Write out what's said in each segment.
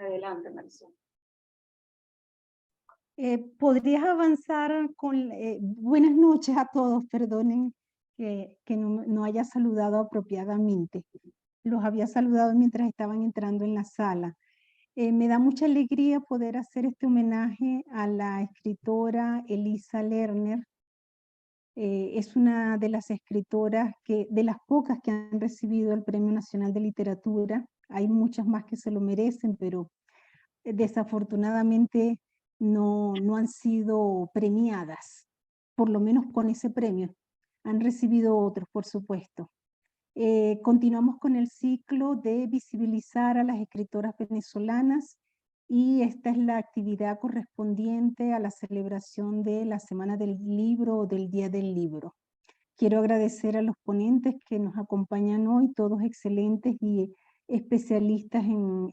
Adelante, Marisol. ¿Podrías avanzar con... buenas noches a todos, perdonen que no haya saludado apropiadamente. Los había saludado mientras estaban entrando en la sala. Me da mucha alegría poder hacer este homenaje a la escritora Elisa Lerner. Es una de las escritoras de las pocas que han recibido el Premio Nacional de Literatura. Hay muchas más que se lo merecen, pero desafortunadamente no han sido premiadas, por lo menos con ese premio. Han recibido otros, por supuesto. Continuamos con el ciclo de visibilizar a las escritoras venezolanas y esta es la actividad correspondiente a la celebración de la Semana del Libro o del Día del Libro. Quiero agradecer a los ponentes que nos acompañan hoy, todos excelentes y especialistas en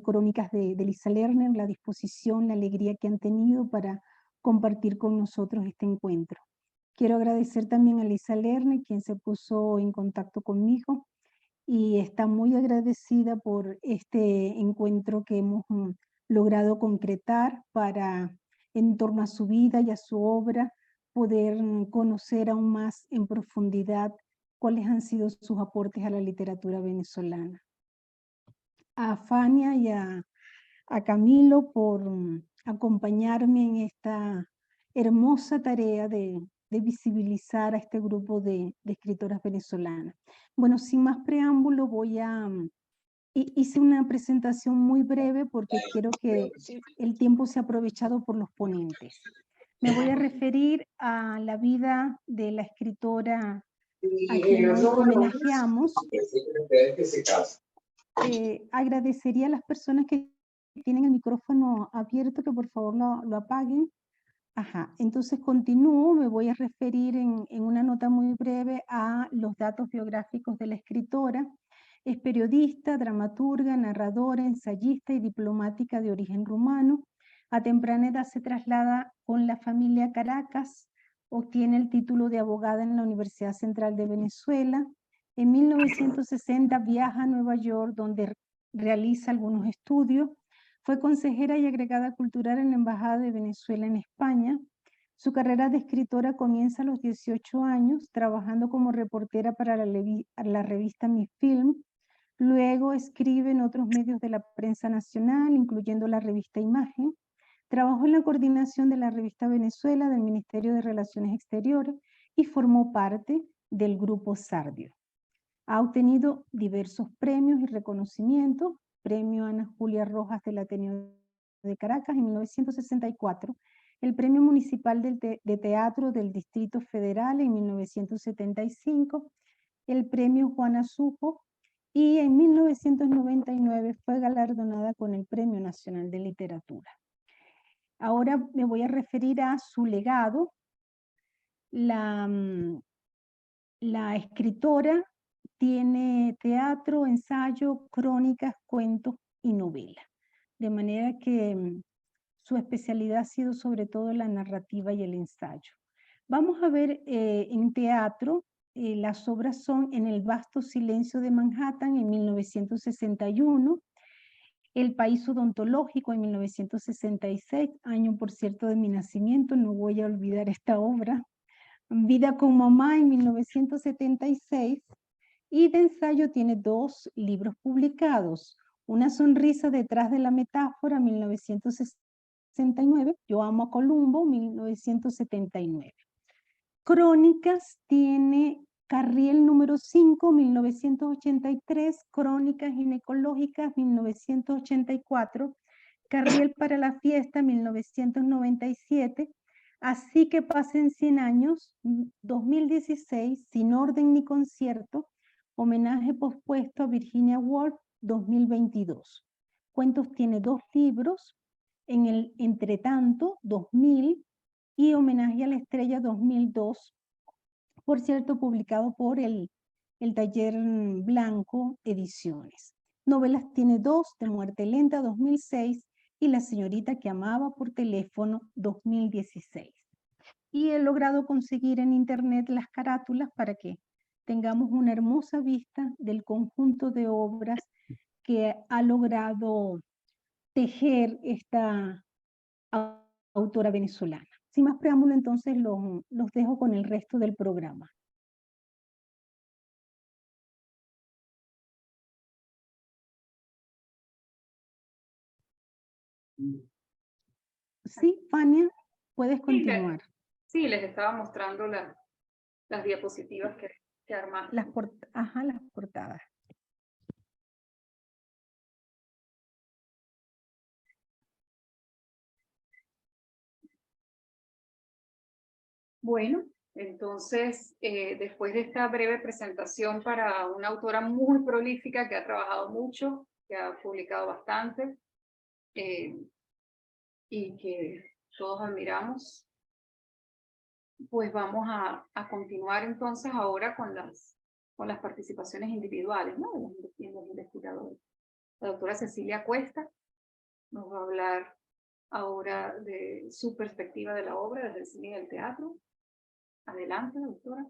crónicas de Elisa Lerner, la disposición, la alegría que han tenido para compartir con nosotros este encuentro. Quiero agradecer también a Elisa Lerner, quien se puso en contacto conmigo y está muy agradecida por este encuentro que hemos logrado concretar para, en torno a su vida y a su obra, poder conocer aún más en profundidad cuáles han sido sus aportes a la literatura venezolana. A Fania y a Camilo por acompañarme en esta hermosa tarea de visibilizar a este grupo de escritoras venezolanas. Bueno, sin más preámbulo hice una presentación muy breve porque quiero que el tiempo sea aprovechado por los ponentes. Me voy a referir a la vida de la escritora a quien hoy homenajeamos. Agradecería a las personas que tienen el micrófono abierto que por favor lo apaguen. Ajá, entonces continúo, me voy a referir en una nota muy breve a los datos biográficos de la escritora. Es periodista, dramaturga, narradora, ensayista y diplomática de origen rumano. A temprana edad se traslada con la familia a Caracas, obtiene el título de abogada en la Universidad Central de Venezuela. En 1960 viaja a Nueva York, donde realiza algunos estudios. Fue consejera y agregada cultural en la Embajada de Venezuela en España. Su carrera de escritora comienza a los 18 años, trabajando como reportera para la revista Mi Film. Luego escribe en otros medios de la prensa nacional, incluyendo la revista Imagen. Trabajó en la coordinación de la revista Venezuela del Ministerio de Relaciones Exteriores y formó parte del Grupo Sardio. Ha obtenido diversos premios y reconocimientos. Premio Ana Julia Rojas del Ateneo de Caracas en 1964, el Premio Municipal de Teatro del Distrito Federal en 1975, el Premio Juana Sujo y en 1999 fue galardonada con el Premio Nacional de Literatura. Ahora me voy a referir a su legado. La escritora tiene teatro, ensayo, crónicas, cuentos y novela. De manera que su especialidad ha sido sobre todo la narrativa y el ensayo. Vamos a ver en teatro, las obras son En el vasto silencio de Manhattan en 1961, El país odontológico en 1966, año por cierto de mi nacimiento, no voy a olvidar esta obra. Vida con mamá en 1976 y de ensayo tiene 2 libros publicados. Una sonrisa detrás de la metáfora, 1969, Yo amo a Columbo, 1979. Crónicas tiene Carriel número 5, 1983, Crónicas ginecológicas, 1984, Carriel para la fiesta, 1997, Así que pasen 100 años, 2016, Sin orden ni concierto, homenaje pospuesto a Virginia Woolf, 2022. Cuentos tiene 2 libros, en el Entretanto, 2000, y Homenaje a la Estrella, 2002, por cierto, publicado por el Taller Blanco Ediciones. Novelas tiene 2, De muerte lenta, 2006, y La señorita que amaba por teléfono, 2016. Y he logrado conseguir en internet las carátulas para que tengamos una hermosa vista del conjunto de obras que ha logrado tejer esta autora venezolana. Sin más preámbulo, entonces los dejo con el resto del programa. Sí, Fania, puedes continuar. Sí, les estaba mostrando las diapositivas que armaste. Las portadas. Bueno, entonces, después de esta breve presentación para una autora muy prolífica que ha trabajado mucho, que ha publicado bastante y que todos admiramos, pues vamos a continuar entonces ahora con las participaciones individuales, ¿no? de los investigadores. La doctora Cecilia Cuesta nos va a hablar ahora de su perspectiva de la obra desde el cine y el teatro. Adelante, doctora.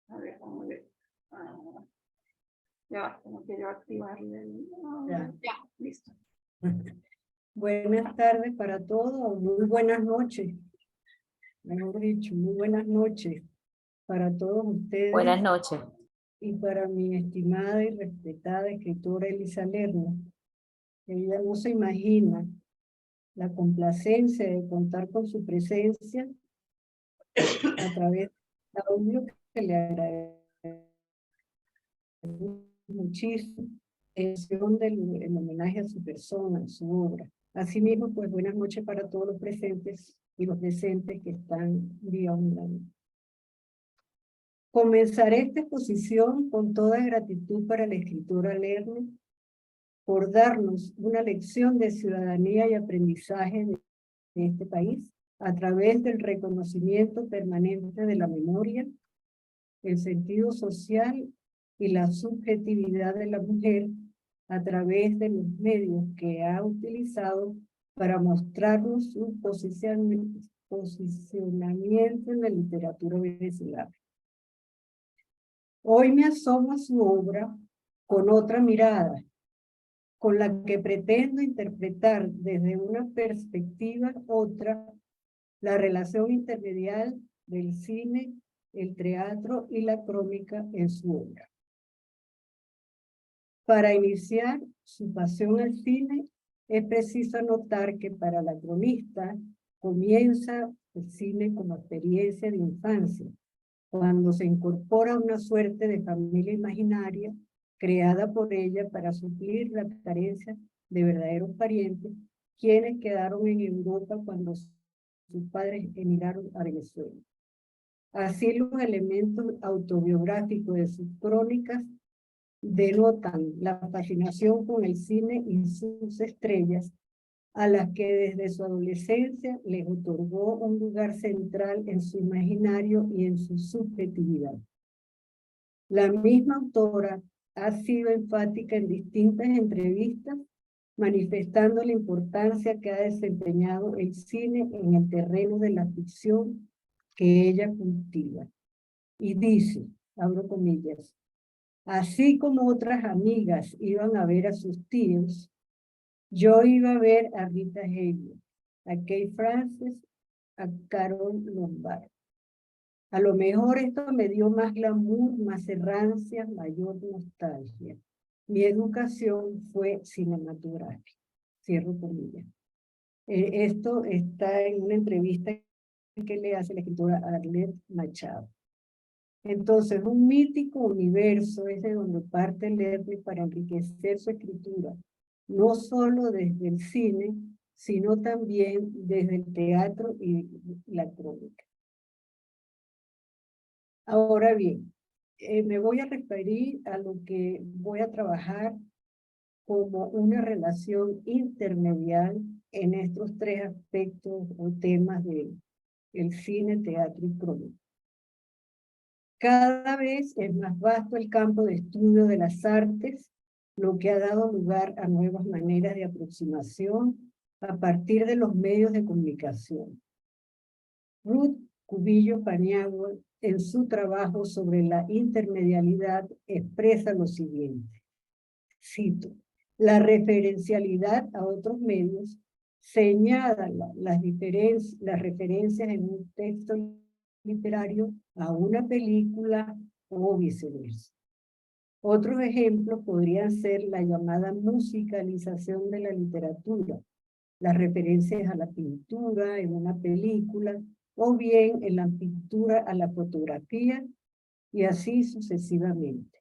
A ver, vamos a ver. Ya va, tengo que yo activarle. Ya, listo. Buenas tardes para todos, muy buenas noches. Mejor dicho, muy buenas noches para todos ustedes. Buenas noches. Y para mi estimada y respetada escritora Elisa Lerner. Ella no se imagina la complacencia de contar con su presencia a través de audio, que le agradezco muchísimo, el homenaje a su persona, a su obra. Asimismo, pues buenas noches para todos los presentes y los presentes que están vía online. Comenzaré esta exposición con toda gratitud para la escritora Lerner por darnos una lección de ciudadanía y aprendizaje de este país a través del reconocimiento permanente de la memoria, el sentido social y la subjetividad de la mujer a través de los medios que ha utilizado para mostrarnos su posicionamiento en la literatura venezolana. Hoy me asomo a su obra con otra mirada, con la que pretendo interpretar desde una perspectiva otra la relación intermedial del cine, el teatro y la crónica en su obra. Para iniciar su pasión al cine, es preciso notar que para la cronista comienza el cine como experiencia de infancia, cuando se incorpora una suerte de familia imaginaria creada por ella para suplir la carencia de verdaderos parientes, quienes quedaron en Europa cuando sus padres emigraron a Venezuela. Así, los elementos autobiográficos de sus crónicas denotan la fascinación con el cine y sus estrellas, a las que desde su adolescencia les otorgó un lugar central en su imaginario y en su subjetividad. La misma autora ha sido enfática en distintas entrevistas, manifestando la importancia que ha desempeñado el cine en el terreno de la ficción que ella cultiva. Y dice, abro comillas, así como otras amigas iban a ver a sus tíos, yo iba a ver a Rita Hayworth, a Kay Francis, a Carol Lombard. A lo mejor esto me dio más glamour, más errancia, mayor nostalgia. Mi educación fue cinematográfica. Cierro comillas. Esto está en una entrevista que le hace la escritora Arlette Machado. Entonces, un mítico universo es de donde parte Lerner para enriquecer su escritura, no solo desde el cine, sino también desde el teatro y la crónica. Ahora bien, me voy a referir a lo que voy a trabajar como una relación intermedial en estos tres aspectos o temas del cine, teatro y crónica. Cada vez es más vasto el campo de estudio de las artes, lo que ha dado lugar a nuevas maneras de aproximación a partir de los medios de comunicación. Ruth Cubillo Paniagua, en su trabajo sobre la intermedialidad, expresa lo siguiente. cito, la referencialidad a otros medios señala las referencias en un texto literario a una película o viceversa. Otros ejemplos podrían ser la llamada musicalización de la literatura, las referencias a la pintura en una película, o bien en la pintura a la fotografía, y así sucesivamente.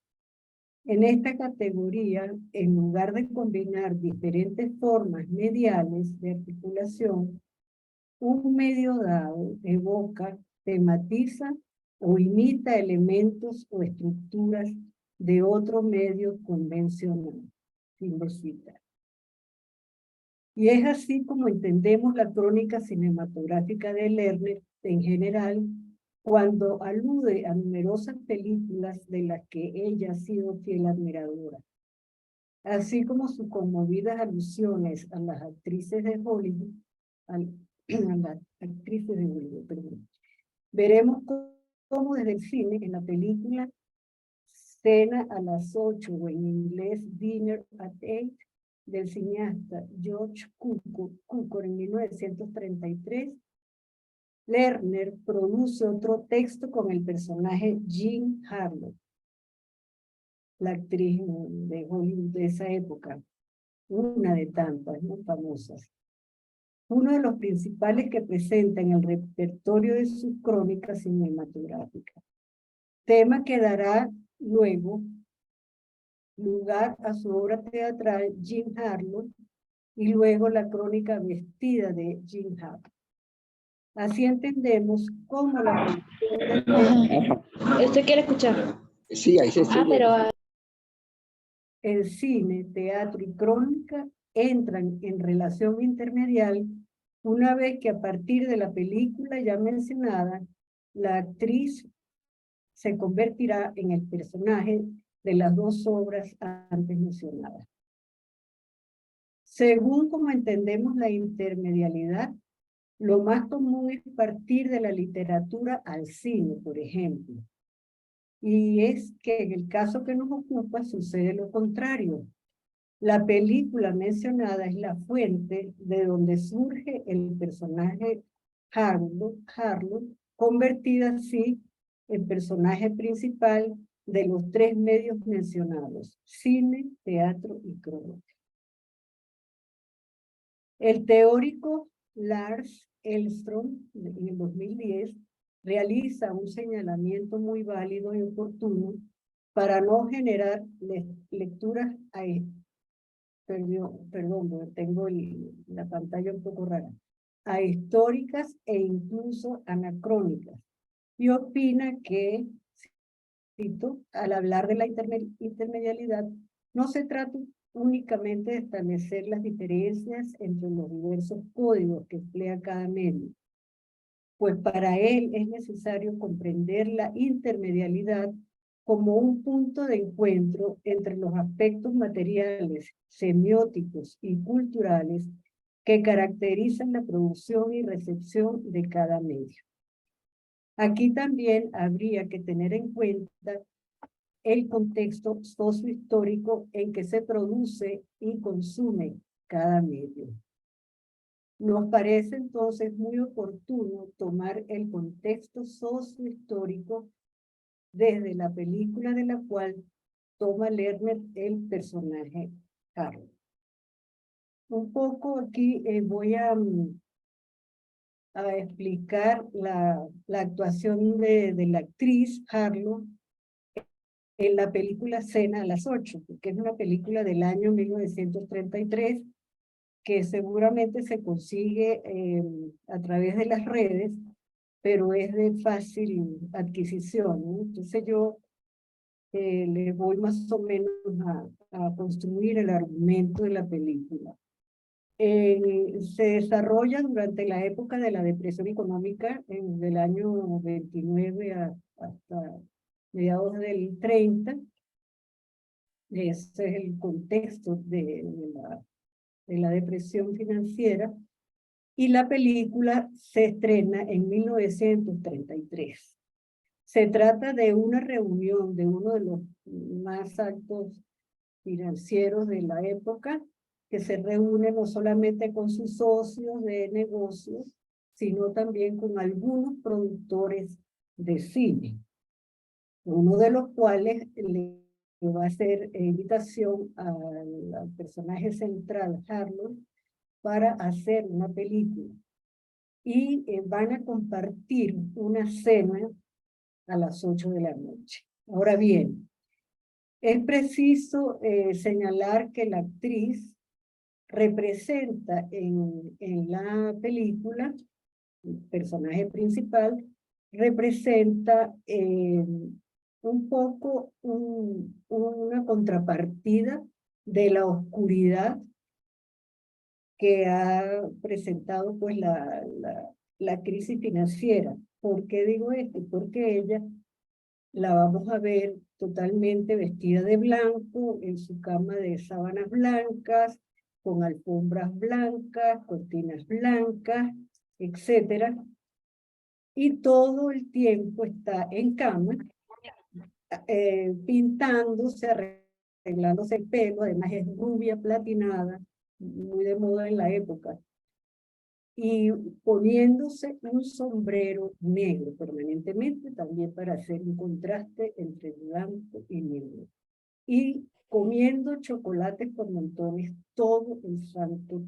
En esta categoría, en lugar de combinar diferentes formas mediales de articulación, un medio dado evoca, tematiza o imita elementos o estructuras de otro medio convencional. Fin de cita. Y es así como entendemos la crónica cinematográfica de Lerner en general, cuando alude a numerosas películas de las que ella ha sido fiel admiradora, así como sus conmovidas alusiones a las actrices de Hollywood, a las actrices de Hollywood, perdón. Veremos cómo desde el cine, en la película Cena a las 8, o en inglés Dinner at 8, del cineasta George Cukor en 1933, Lerner produce otro texto con el personaje Jean Harlow, la actriz de Hollywood de esa época, una de tantas, ¿no?, famosas. Uno de los principales que presenta en el repertorio de sus crónicas cinematográficas, tema que dará luego lugar a su obra teatral Jean Harlow y luego la crónica vestida de Jean Harlow. Así entendemos cómo la producción ¿Usted quiere escuchar? Sí, ahí se estudia. el cine, teatro y crónica entran en relación intermedial una vez que a partir de la película ya mencionada, la actriz se convertirá en el personaje de las dos obras antes mencionadas. Según como entendemos la intermedialidad, lo más común es partir de la literatura al cine, por ejemplo. Y es que en el caso que nos ocupa sucede lo contrario. La película mencionada es la fuente de donde surge el personaje Harlow, convertida así en personaje principal de los tres medios mencionados: cine, teatro y crónica. El teórico Lars Elström, en el 2010, realiza un señalamiento muy válido y oportuno para no generar lecturas perdón, tengo la pantalla un poco rara, ahistóricas e incluso anacrónicas, y opina que, cito, al hablar de la intermedialidad, no se trata únicamente de establecer las diferencias entre los diversos códigos que emplea cada medio, pues para él es necesario comprender la intermedialidad como un punto de encuentro entre los aspectos materiales, semióticos y culturales que caracterizan la producción y recepción de cada medio. Aquí también habría que tener en cuenta el contexto sociohistórico en que se produce y consume cada medio. Nos parece entonces muy oportuno tomar el contexto sociohistórico desde la película de la cual toma Lerner el personaje Harlow. Un poco aquí voy a explicar la actuación de la actriz Harlow en la película Cena a las 8, que es una película del año 1933, que seguramente se consigue a través de las redes, pero es de fácil adquisición, ¿no? Entonces yo le voy más o menos a construir el argumento de la película. Se desarrolla durante la época de la depresión económica, del año 29 hasta mediados del 30. Ese es el contexto de la depresión financiera, y la película se estrena en 1933. Se trata de una reunión de uno de los más altos financieros de la época, que se reúne no solamente con sus socios de negocios, sino también con algunos productores de cine, uno de los cuales le va a hacer invitación al personaje central, Harlow, para hacer una película. Y van a compartir una cena a las 8 de la noche. Ahora bien, es preciso señalar que la actriz representa en la película, el personaje principal, representa un poco una contrapartida de la oscuridad que ha presentado pues la crisis financiera. ¿Por qué digo esto? Porque ella la vamos a ver totalmente vestida de blanco, en su cama de sábanas blancas, con alfombras blancas, cortinas blancas, etcétera. Y todo el tiempo está en cama, pintándose, arreglándose el pelo, además es rubia, platinada, muy de moda en la época, y poniéndose un sombrero negro permanentemente, también para hacer un contraste entre blanco y negro. Y comiendo chocolates por montones todo el santo,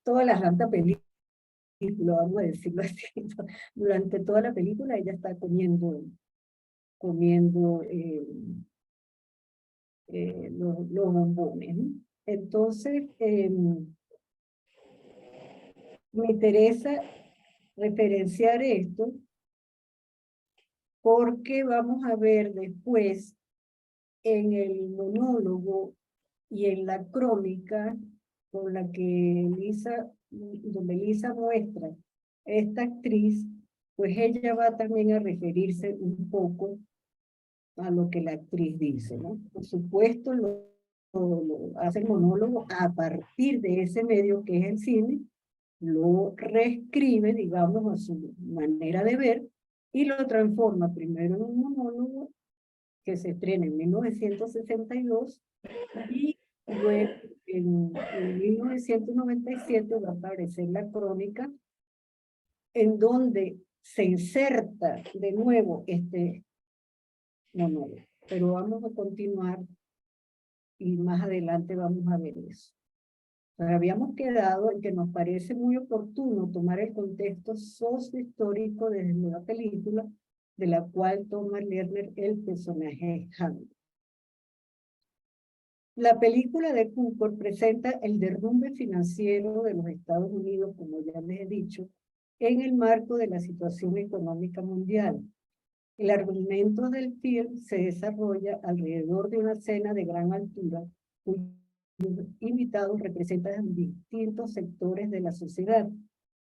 toda la santa película, vamos a decirlo así. Durante toda la película ella está comiendo los bombones, ¿no? Entonces, me interesa referenciar esto porque vamos a ver después en el monólogo y en la crónica con la que donde Elisa muestra esta actriz, pues ella va también a referirse un poco a lo que la actriz dice, ¿no? Por supuesto, lo hace el monólogo a partir de ese medio que es el cine, lo reescribe, digamos, a su manera de ver, y lo transforma primero en un monólogo que se estrena en 1962, y luego en 1997 va a aparecer la crónica, en donde se inserta de nuevo este monólogo. Pero vamos a continuar y más adelante vamos a ver eso. Habíamos quedado en que nos parece muy oportuno tomar el contexto sociohistórico de la película, de la cual toma Lerner el personaje Hamlet. La película de Cooper presenta el derrumbe financiero de los Estados Unidos, como ya les he dicho, en el marco de la situación económica mundial. El argumento del film se desarrolla alrededor de una cena de gran altura, cuyos invitados representan distintos sectores de la sociedad,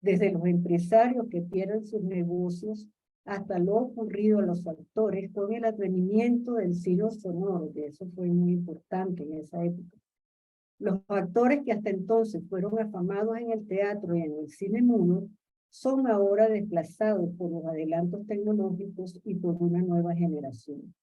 desde los empresarios que pierden sus negocios hasta lo ocurrido a los actores con el advenimiento del cine sonoro, que eso fue muy importante en esa época. Los actores que hasta entonces fueron afamados en el teatro y en el cine mudo son ahora desplazados por los adelantos tecnológicos y por una nueva generación.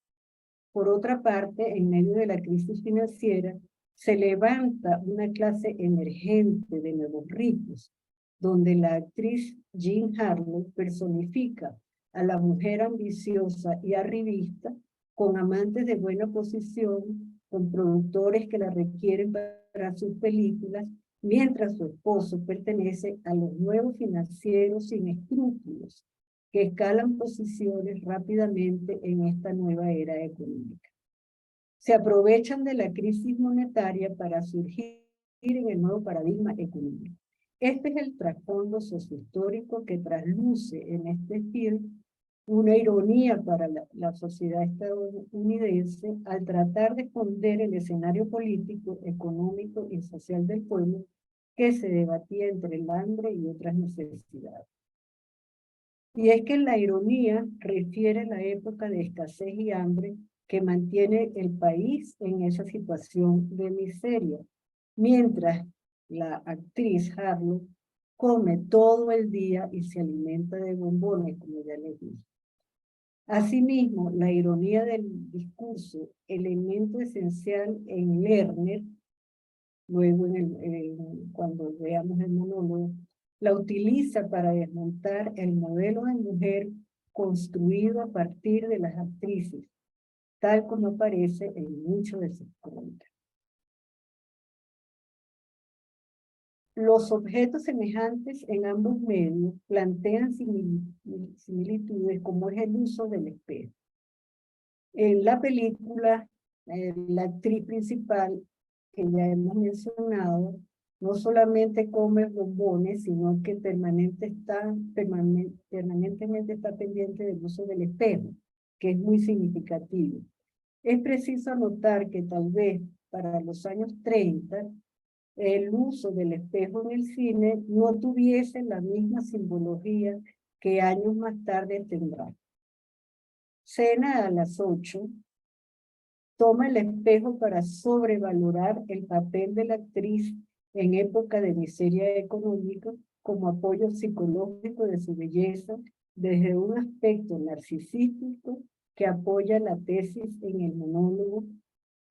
Por otra parte, en medio de la crisis financiera, se levanta una clase emergente de nuevos ricos, donde la actriz Jean Harlow personifica a la mujer ambiciosa y arribista, con amantes de buena posición, con productores que la requieren para sus películas, mientras su esposo pertenece a los nuevos financieros sin escrúpulos, que escalan posiciones rápidamente en esta nueva era económica. Se aprovechan de la crisis monetaria para surgir en el nuevo paradigma económico. Este es el trasfondo sociohistórico que trasluce en este film una ironía para la sociedad estadounidense al tratar de esconder el escenario político, económico y social del pueblo que se debatía entre el hambre y otras necesidades. Y es que la ironía refiere a la época de escasez y hambre que mantiene el país en esa situación de miseria, mientras la actriz Harlow come todo el día y se alimenta de bombones, como ya les dije. Asimismo, la ironía del discurso, elemento esencial en Lerner, luego cuando veamos el monólogo, la utiliza para desmontar el modelo de mujer construido a partir de las actrices, tal como aparece en muchos de sus crónicas. Los objetos semejantes en ambos medios plantean similitudes como es el uso del espejo. En la película, la actriz principal, que ya hemos mencionado, no solamente come bombones, sino que permanentemente está pendiente del uso del espejo, que es muy significativo. Es preciso notar que tal vez para los años 30, el uso del espejo en el cine no tuviese la misma simbología que años más tarde tendrá. Cena a las 8 toma el espejo para sobrevalorar el papel de la actriz en época de miseria económica como apoyo psicológico de su belleza desde un aspecto narcisístico que apoya la tesis en el monólogo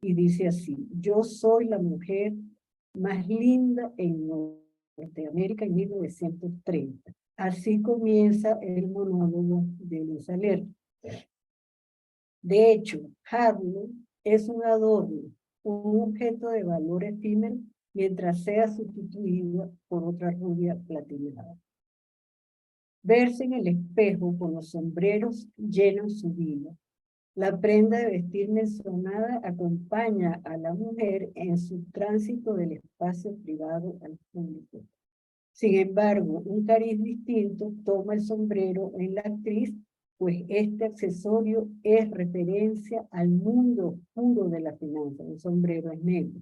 y dice así: yo soy la mujer más linda en Norteamérica en 1930. Así comienza el monólogo de Elisa Lerner. De hecho, Harlow es un adorno, un objeto de valor efímero mientras sea sustituido por otra rubia platinada. Verse en el espejo con los sombreros llenan su vida. La prenda de vestir mencionada acompaña a la mujer en su tránsito del espacio privado al público. Sin embargo, un cariz distinto toma el sombrero en la actriz, pues este accesorio es referencia al mundo oscuro de la finanza. El sombrero es negro.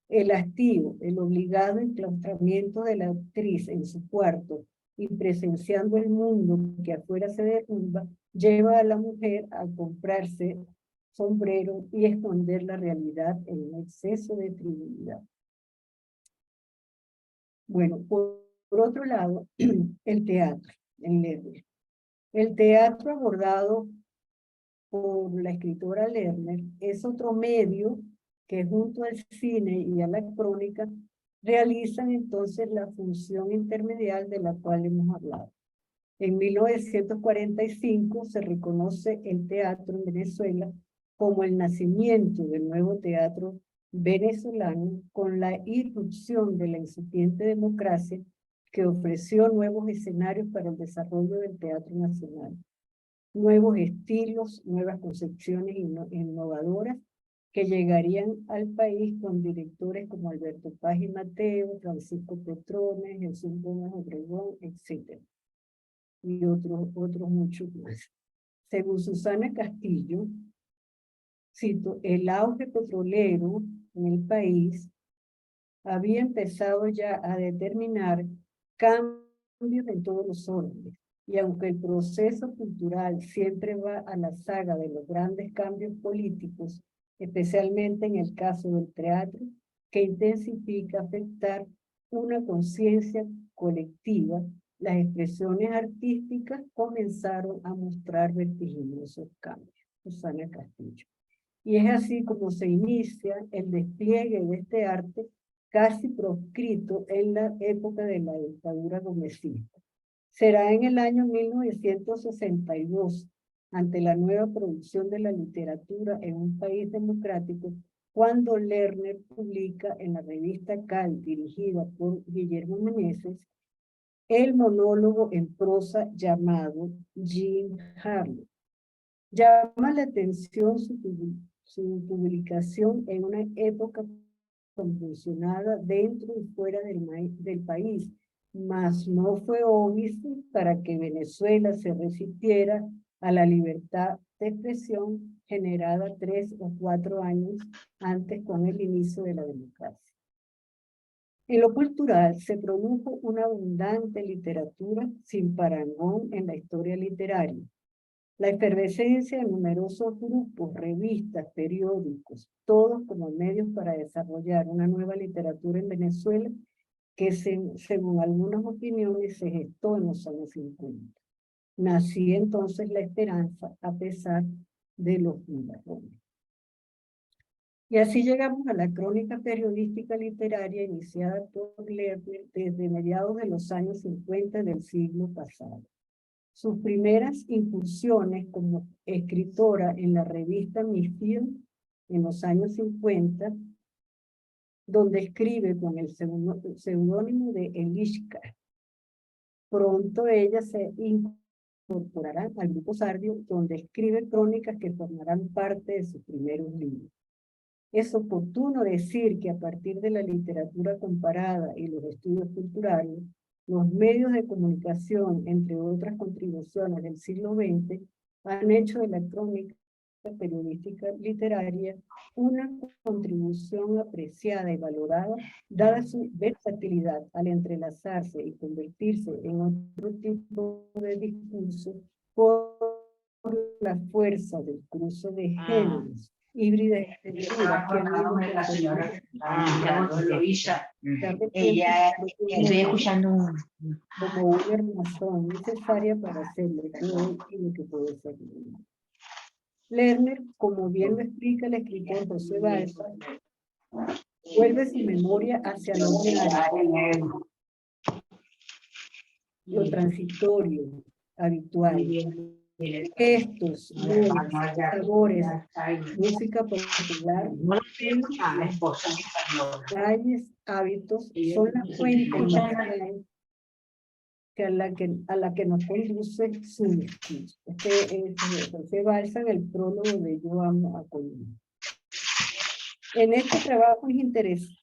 El hastío, el obligado enclaustramiento de la actriz en su cuarto y presenciando el mundo que afuera se derrumba, lleva a la mujer a comprarse sombrero y esconder la realidad en un exceso de frivolidad. Bueno, por otro lado, el teatro en Lerner. El teatro abordado por la escritora Lerner es otro medio que junto al cine y a la crónica realizan entonces la función intermedial de la cual hemos hablado. En 1945 se reconoce el teatro en Venezuela como el nacimiento del nuevo teatro venezolano con la irrupción de la incipiente democracia que ofreció nuevos escenarios para el desarrollo del teatro nacional. Nuevos estilos, nuevas concepciones innovadoras que llegarían al país con directores como Alberto Paz y Mateo, Francisco Petrones, Jesús Gómez Obregón, etc. Y otros muchos más. Según Susana Castillo, cito, el auge petrolero en el país había empezado ya a determinar cambios en todos los órdenes. Y aunque el proceso cultural siempre va a la saga de los grandes cambios políticos, especialmente en el caso del teatro, que intensifica afectar una conciencia colectiva, las expresiones artísticas comenzaron a mostrar vertiginosos cambios. Susana Castillo. Y es así como se inicia el despliegue de este arte casi proscrito en la época de la dictadura gomecista. Será en el año 1962, ante la nueva producción de la literatura en un país democrático, cuando Lerner publica en la revista Cal, dirigida por Guillermo Meneses, el monólogo en prosa llamado Jean Harlow. Llama la atención su publicación en una época convulsionada dentro y fuera del país, mas no fue obvio para que Venezuela se resistiera a la libertad de expresión generada 3 o 4 años antes con el inicio de la democracia. En lo cultural se produjo una abundante literatura sin parangón en la historia literaria. La efervescencia de numerosos grupos, revistas, periódicos, todos como medios para desarrollar una nueva literatura en Venezuela que según algunas opiniones se gestó en los años 50. Nací entonces la esperanza a pesar de los nubarrones. Y así llegamos a la crónica periodística literaria iniciada por Lerner desde mediados de los años 50 del siglo pasado. Sus primeras incursiones como escritora en la revista Mi Film en los años 50, donde escribe con el seudónimo de Eliška. Pronto ella se incorporará al Grupo Sardio, donde escribe crónicas que formarán parte de sus primeros libros. Es oportuno decir que a partir de la literatura comparada y los estudios culturales, los medios de comunicación, entre otras contribuciones del siglo XX, han hecho de la crónica periodística literaria una contribución apreciada y valorada, dada su versatilidad al entrelazarse y convertirse en otro tipo de discurso por la fuerza del cruce de géneros. Híbrida extendida que la señora ella estoy escuchando como una razón necesaria para hacerle todo y lo que puede ser. Lerner, como bien lo explica el escritor José Balsa, vuelve su memoria hacia lo ordinario, lo transitorio, habitual. Gestos, sabores, música popular, calles, hábitos, son la fuente a la que nos conduce su discurso. José Balsa en el prólogo de Yo amo a Colombia. En este trabajo es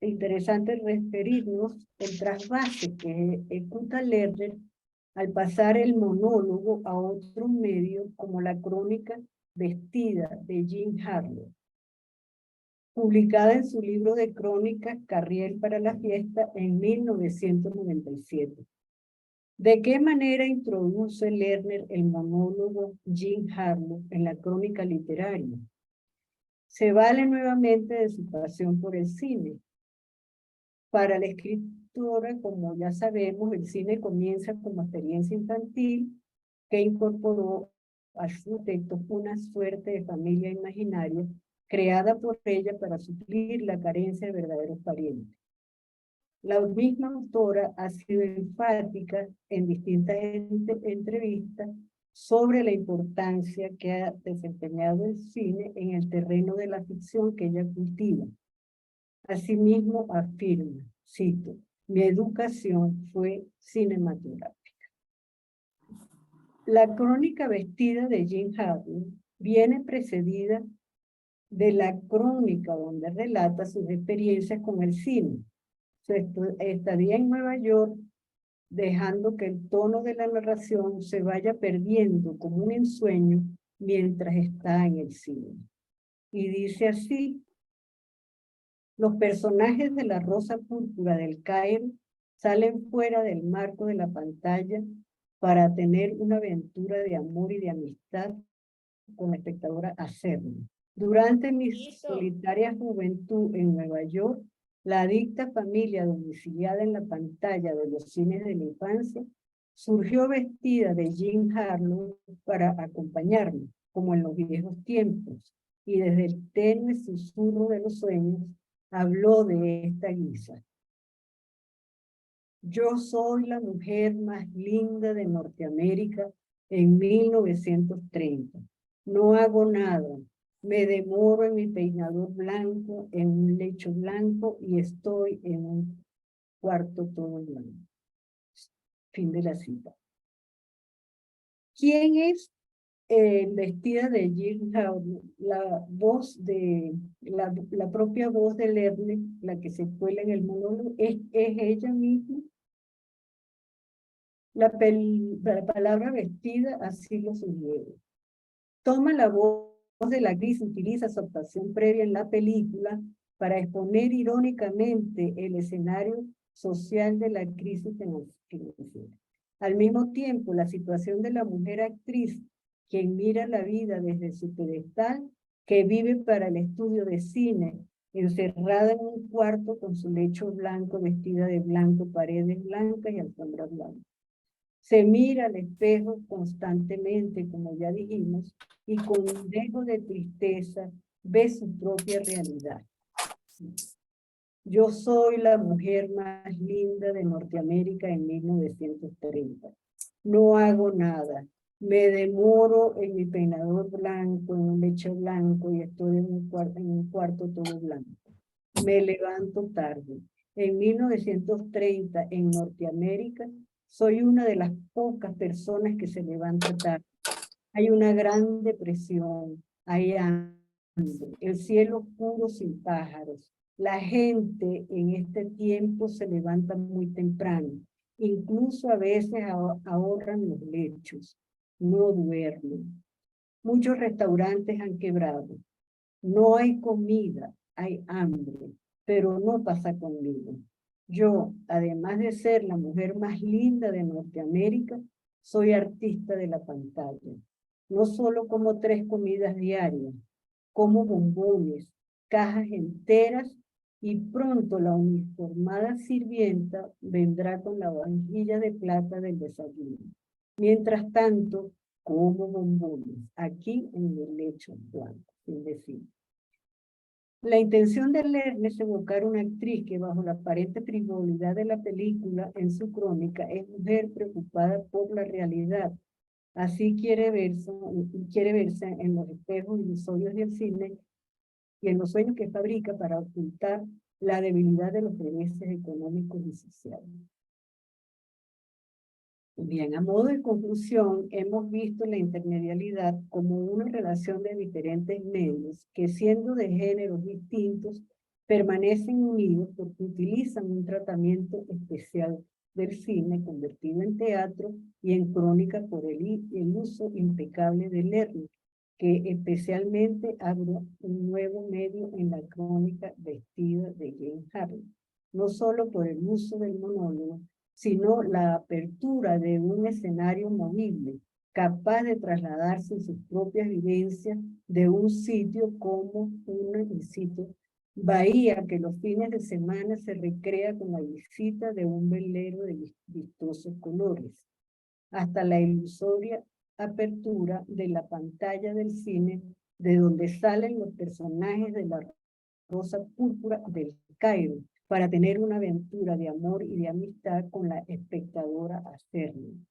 interesante referirnos el trasvase que ejecuta Lerner al pasar el monólogo a otro medio como la crónica Vestida de Jean Harlow, publicada en su libro de crónicas Carriel para la fiesta en 1997. ¿De qué manera introduce Lerner el monólogo Jean Harlow en la crónica literaria? Se vale nuevamente de su pasión por el cine. Para la escritora, como ya sabemos, el cine comienza como experiencia infantil que incorporó a su texto una suerte de familia imaginaria creada por ella para suplir la carencia de verdaderos parientes. La misma autora ha sido enfática en distintas entrevistas sobre la importancia que ha desempeñado el cine en el terreno de la ficción que ella cultiva. Asimismo afirma, cito, mi educación fue cinematográfica. La crónica Vestida de Jean Harlow viene precedida de la crónica donde relata sus experiencias con el cine, su estadía en Nueva York, dejando que el tono de la narración se vaya perdiendo como un ensueño mientras está en el cine. Y dice así: los personajes de La Rosa Púrpura del Cairo salen fuera del marco de la pantalla para tener una aventura de amor y de amistad con la espectadora acérrima. Durante mi solitaria juventud en Nueva York, la adicta familia domiciliada en la pantalla de los cines de la infancia surgió vestida de Jean Harlow para acompañarme, como en los viejos tiempos, y desde el tenue susurro de los sueños habló de esta guisa. Yo soy la mujer más linda de Norteamérica en 1930. No hago nada. Me demoro en mi peinador blanco, en un lecho blanco y estoy en un cuarto todo blanco. Fin de la cita. ¿Quién es vestida de Jean Harlow? La propia voz de Lerner, la que se cuela en el monólogo, es ella misma. La palabra vestida así lo sugiere. Toma la voz de la actriz, utiliza su actuación previa en la película para exponer irónicamente el escenario social de la crisis financiera. Al mismo tiempo, la situación de la mujer actriz, quien mira la vida desde su pedestal, que vive para el estudio de cine, encerrada en un cuarto con su lecho blanco, vestida de blanco, paredes blancas y alfombra blanca. Se mira al espejo constantemente, como ya dijimos, y con un dejo de tristeza ve su propia realidad. Yo soy la mujer más linda de Norteamérica en 1930. No hago nada. Me demoro en mi peinador blanco, en un lecho blanco y estoy en un cuarto todo blanco. Me levanto tarde. En 1930, en Norteamérica, soy una de las pocas personas que se levanta tarde. Hay una gran depresión, hay hambre, el cielo oscuro sin pájaros. La gente en este tiempo se levanta muy temprano. Incluso a veces ahorran los lechos. No duermen. Muchos restaurantes han quebrado. No hay comida, hay hambre, pero no pasa conmigo. Yo, además de ser la mujer más linda de Norteamérica, soy artista de la pantalla. No solo como 3 comidas diarias, como bombones, cajas enteras y pronto la uniformada sirvienta vendrá con la vajilla de plata del desayuno. Mientras tanto, como bombones, aquí en el lecho blanco, sin decir. La intención de Lerner es evocar una actriz que bajo la aparente frivolidad de la película en su crónica es mujer preocupada por la realidad. Así quiere verse en los espejos ilusorios del cine y en los sueños que fabrica para ocultar la debilidad de los intereses económicos y sociales. Bien, a modo de conclusión, hemos visto la intermedialidad como una relación de diferentes medios que, siendo de géneros distintos, permanecen unidos porque utilizan un tratamiento especial del cine convertido en teatro y en crónica por el uso impecable del Lerner, que especialmente abre un nuevo medio en la crónica vestida de Jane Harley, no solo por el uso del monólogo, sino la apertura de un escenario movible, capaz de trasladarse en sus propias vivencias de un sitio como una, bahía que los fines de semana se recrea con la visita de un velero de vistosos colores, hasta la ilusoria apertura de la pantalla del cine, de donde salen los personajes de la rosa púrpura del Cairo, para tener una aventura de amor y de amistad con la espectadora Acerni.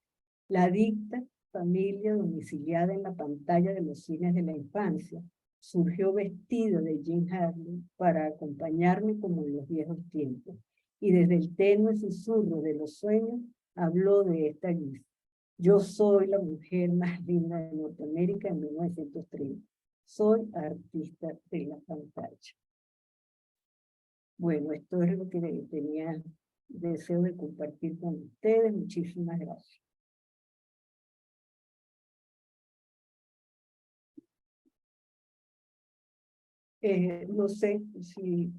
La adicta familia domiciliada en la pantalla de los cines de la infancia surgió vestida de Jane Harley para acompañarme como en los viejos tiempos, y desde el tenue susurro de los sueños habló de esta guisa. Yo soy la mujer más linda de Norteamérica en 1930. Soy artista de la pantalla. Bueno, esto es lo que tenía deseo de compartir con ustedes. Muchísimas gracias. No sé si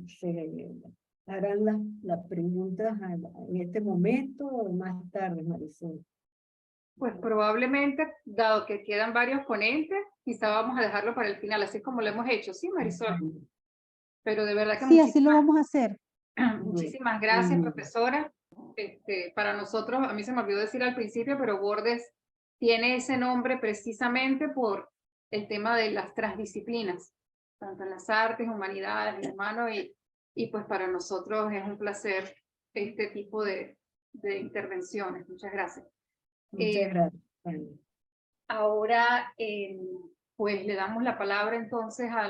se harán las preguntas en este momento o más tarde, Marisol. Pues probablemente, dado que quedan varios ponentes, quizá vamos a dejarlo para el final, así como lo hemos hecho, ¿sí, Marisol? Pero de verdad que Sí, así lo vamos a hacer. muchísimas gracias, profesora. Para nosotros, a mí se me olvidó decir al principio, pero Bordes tiene ese nombre precisamente por el tema de las transdisciplinas, tanto en las artes, humanidades, humanos, y pues para nosotros es un placer este tipo de intervenciones. Muchas gracias. Muchas gracias. Ahora, pues le damos la palabra entonces a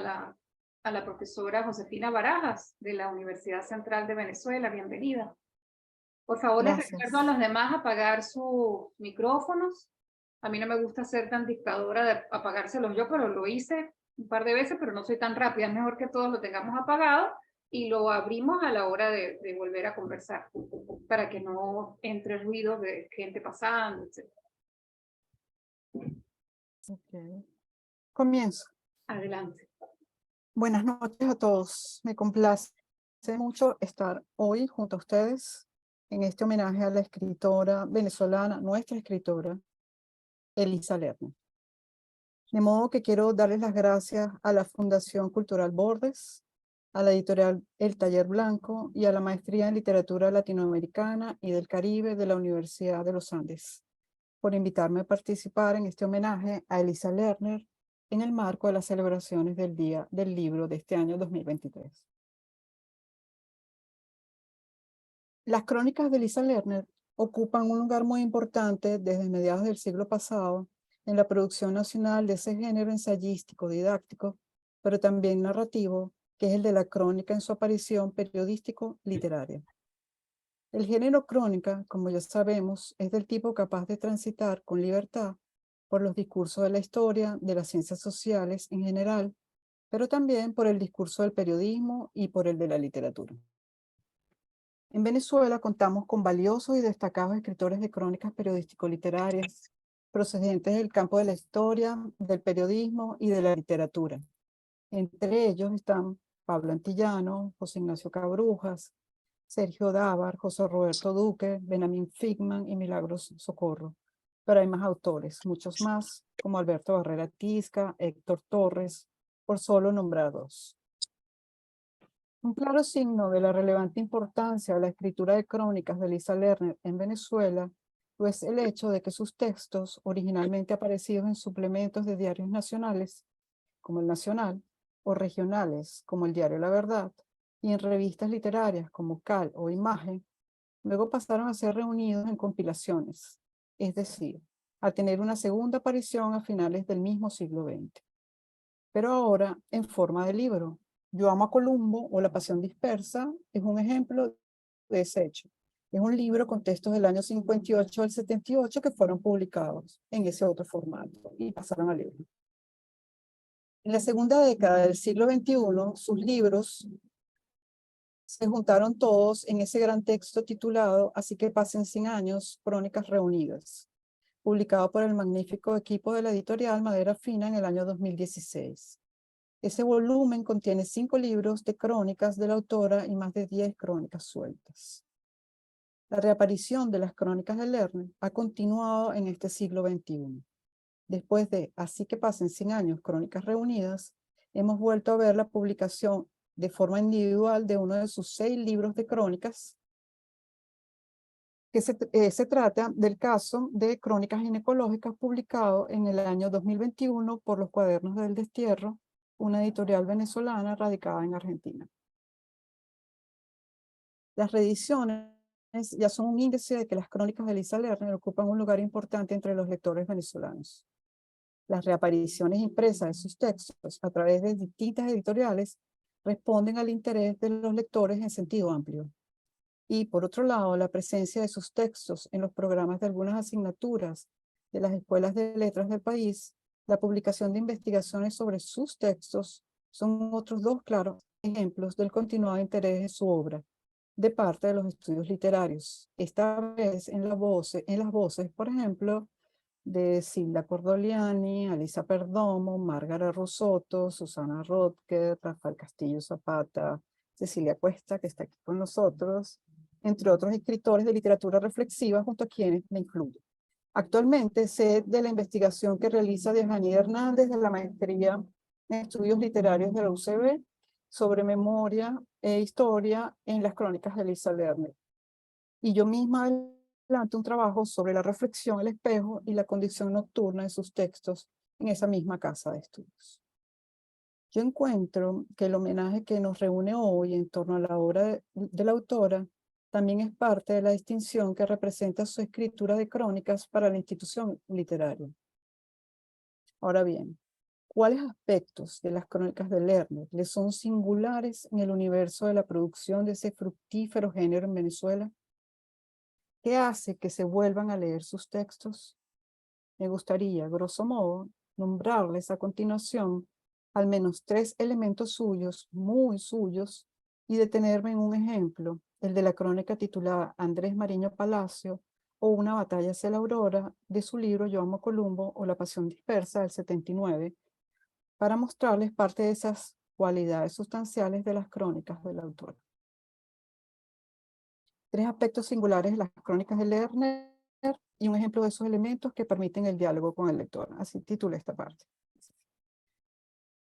la profesora Josefina Barajas de la Universidad Central de Venezuela. Bienvenida. Por favor, les recuerdo a los demás apagar sus micrófonos. A mí no me gusta ser tan dictadora de apagárselos yo, pero lo hice un par de veces, pero no soy tan rápida. Es mejor que todos lo tengamos apagado y lo abrimos a la hora de volver a conversar, para que no entre ruido de gente pasando, etc. Okay. Comienzo. Adelante. Buenas noches a todos. Me complace mucho estar hoy junto a ustedes en este homenaje a la escritora venezolana, nuestra escritora, Elisa Lerner. De modo que quiero darles las gracias a la Fundación Cultural Bordes a la editorial El Taller Blanco y a la Maestría en Literatura Latinoamericana y del Caribe de la Universidad de los Andes, por invitarme a participar en este homenaje a Elisa Lerner en el marco de las celebraciones del Día del Libro de este año 2023. Las crónicas de Elisa Lerner ocupan un lugar muy importante desde mediados del siglo pasado en la producción nacional de ese género ensayístico, didáctico, pero también narrativo, que es el de la crónica en su aparición periodístico-literaria. El género crónica, como ya sabemos, es del tipo capaz de transitar con libertad por los discursos de la historia, de las ciencias sociales en general, pero también por el discurso del periodismo y por el de la literatura. En Venezuela contamos con valiosos y destacados escritores de crónicas periodístico-literarias, procedentes del campo de la historia, del periodismo y de la literatura. Entre ellos están Pablo Antillano, José Ignacio Cabrujas, Sergio Dávar, José Roberto Duque, Benjamín Figman y Milagros Socorro. Pero hay más autores, muchos más, como Alberto Barrera Tisca, Héctor Torres, por solo nombrar dos. Un claro signo de la relevante importancia de la escritura de crónicas de Elisa Lerner en Venezuela es el hecho de que sus textos, originalmente aparecidos en suplementos de diarios nacionales, como El Nacional, o regionales, como el diario La Verdad, y en revistas literarias como Cal o Imagen, luego pasaron a ser reunidos en compilaciones, es decir, a tener una segunda aparición a finales del mismo siglo XX. Pero ahora en forma de libro. Yo amo a Columbo o La Pasión Dispersa es un ejemplo de ese hecho. Es un libro con textos del año 58 al 78 que fueron publicados en ese otro formato y pasaron al libro. En la segunda década del siglo XXI, sus libros se juntaron todos en ese gran texto titulado Así que pasen 100 años, Crónicas Reunidas, publicado por el magnífico equipo de la editorial Madera Fina en el año 2016. Ese volumen contiene 5 libros de crónicas de la autora y más de 10 crónicas sueltas. La reaparición de las crónicas de Lerner ha continuado en este siglo XXI. Después de Así que pasen 100 años, Crónicas Reunidas, hemos vuelto a ver la publicación de forma individual de uno de sus 6 libros de crónicas, que se trata del caso de Crónicas Ginecológicas publicado en el año 2021 por los Cuadernos del Destierro, una editorial venezolana radicada en Argentina. Las reediciones ya son un índice de que las crónicas de Elisa Lerner ocupan un lugar importante entre los lectores venezolanos. Las reapariciones impresas de sus textos a través de distintas editoriales responden al interés de los lectores en sentido amplio. Y por otro lado, la presencia de sus textos en los programas de algunas asignaturas de las escuelas de letras del país, la publicación de investigaciones sobre sus textos son otros 2 claros ejemplos del continuado interés de su obra de parte de los estudios literarios, esta vez en las voces, por ejemplo, de Silda Cordoliani, Alisa Perdomo, Márgara Rosotto, Susana Rodker, Rafael Castillo Zapata, Cecilia Cuesta, que está aquí con nosotros, entre otros escritores de literatura reflexiva, junto a quienes me incluyo. Actualmente sé de la investigación que realiza Dianjani Hernández de la Maestría en Estudios Literarios de la UCB sobre memoria e historia en las crónicas de Elisa Lerner. Y yo misma adelanto un trabajo sobre la reflexión, el espejo y la condición nocturna de sus textos en esa misma casa de estudios. Yo encuentro que el homenaje que nos reúne hoy en torno a la obra de la autora también es parte de la distinción que representa su escritura de crónicas para la institución literaria. Ahora bien, ¿cuáles aspectos de las crónicas de Lerner le son singulares en el universo de la producción de ese fructífero género en Venezuela? ¿Qué hace que se vuelvan a leer sus textos? Me gustaría, grosso modo, nombrarles a continuación al menos 3 elementos suyos, muy suyos, y detenerme en un ejemplo, el de la crónica titulada Andrés Mariño Palacio o Una batalla hacia la aurora, de su libro Yo amo a Columbo o La pasión dispersa del 79, para mostrarles parte de esas cualidades sustanciales de las crónicas del autor. 3 aspectos singulares de las crónicas de Lerner y un ejemplo de esos elementos que permiten el diálogo con el lector. Así titulé esta parte.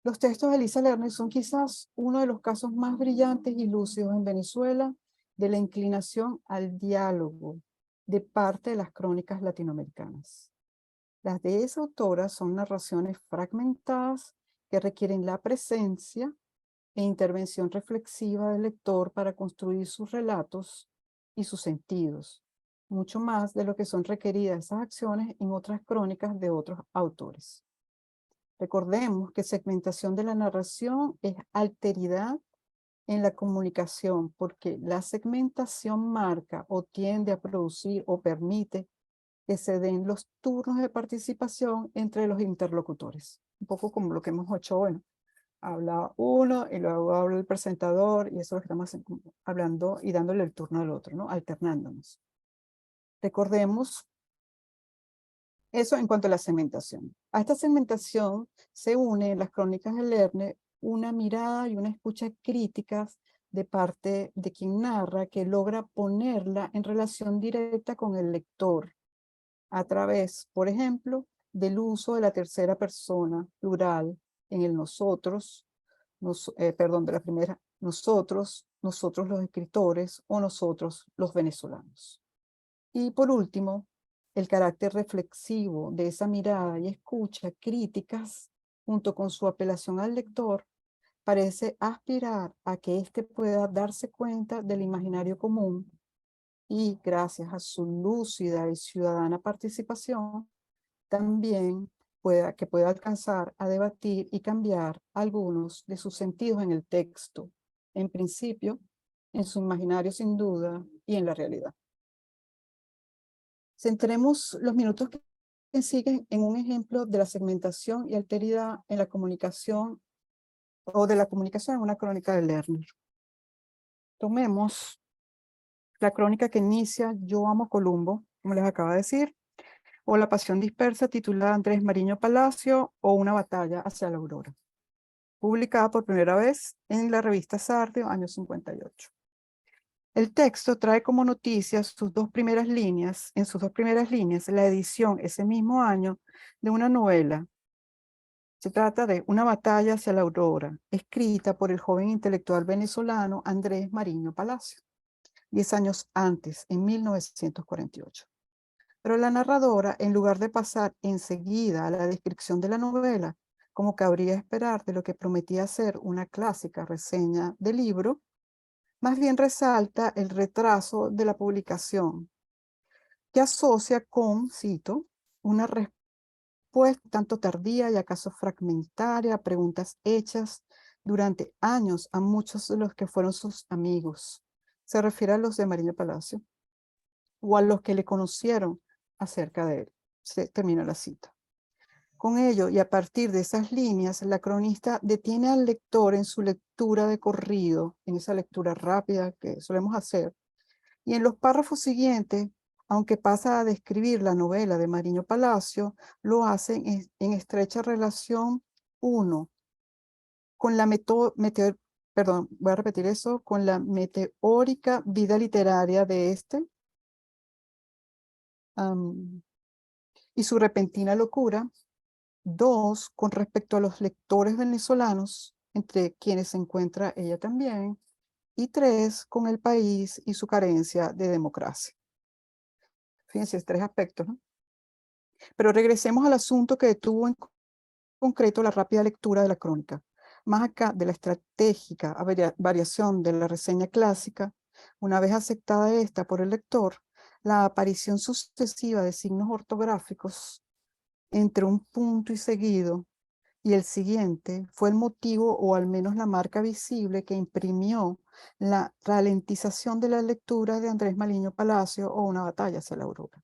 Los textos de Elisa Lerner son quizás uno de los casos más brillantes y lúcidos en Venezuela de la inclinación al diálogo de parte de las crónicas latinoamericanas. Las de esa autora son narraciones fragmentadas que requieren la presencia e intervención reflexiva del lector para construir sus relatos y sus sentidos, mucho más de lo que son requeridas esas acciones en otras crónicas de otros autores. Recordemos que segmentación de la narración es alteridad en la comunicación, porque la segmentación marca o tiende a producir o permite que se den los turnos de participación entre los interlocutores. Un poco como lo que hemos hecho, bueno, habla uno y luego habla el presentador y eso es lo que estamos hablando y dándole el turno al otro, ¿no? Alternándonos. Recordemos eso en cuanto a la segmentación. A esta segmentación se une en las crónicas de Lerner una mirada y una escucha críticas de parte de quien narra que logra ponerla en relación directa con el lector a través, por ejemplo, del uso de la tercera persona plural en el nosotros, de la primera, nosotros los escritores o nosotros los venezolanos. Y por último, el carácter reflexivo de esa mirada y escucha críticas, junto con su apelación al lector, parece aspirar a que éste pueda darse cuenta del imaginario común y, gracias a su lúcida y ciudadana participación, también que pueda alcanzar a debatir y cambiar algunos de sus sentidos en el texto, en principio, en su imaginario sin duda y en la realidad. Centremos los minutos que siguen en un ejemplo de la segmentación y alteridad en la comunicación o de la comunicación en una crónica de Lerner. Tomemos la crónica que inicia Yo amo Columbo, como les acabo de decir, o La pasión dispersa titulada Andrés Mariño Palacio o Una batalla hacia la aurora, publicada por primera vez en la revista Sardio, año 58. El texto trae como noticia en sus dos primeras líneas, la edición ese mismo año de una novela. Se trata de Una batalla hacia la aurora, escrita por el joven intelectual venezolano Andrés Mariño Palacio, 10 años antes, en 1948. Pero la narradora, en lugar de pasar enseguida a la descripción de la novela, como cabría esperar de lo que prometía ser una clásica reseña del libro, más bien resalta el retraso de la publicación, que asocia con, cito, una respuesta tanto tardía y acaso fragmentaria a preguntas hechas durante años a muchos de los que fueron sus amigos. Se refiere a los de Mariño Palacio, o a los que le conocieron acerca de él. Se termina la cita. Con ello, y a partir de esas líneas, la cronista detiene al lector en su lectura de corrido, en esa lectura rápida que solemos hacer, y en los párrafos siguientes, aunque pasa a describir la novela de Mariño Palacio, lo hace en estrecha relación, uno, con la con la meteórica vida literaria de este, y su repentina locura. 2, con respecto a los lectores venezolanos, entre quienes se encuentra ella también. Y 3, con el país y su carencia de democracia. Fíjense, 3 aspectos, ¿no? Pero regresemos al asunto que detuvo en concreto la rápida lectura de la crónica. Más acá de la estratégica variación de la reseña clásica, una vez aceptada esta por el lector, la aparición sucesiva de signos ortográficos entre un punto y seguido y el siguiente fue el motivo o al menos la marca visible que imprimió la ralentización de la lectura de Andrés Mariño Palacio o Una batalla hacia la aurora.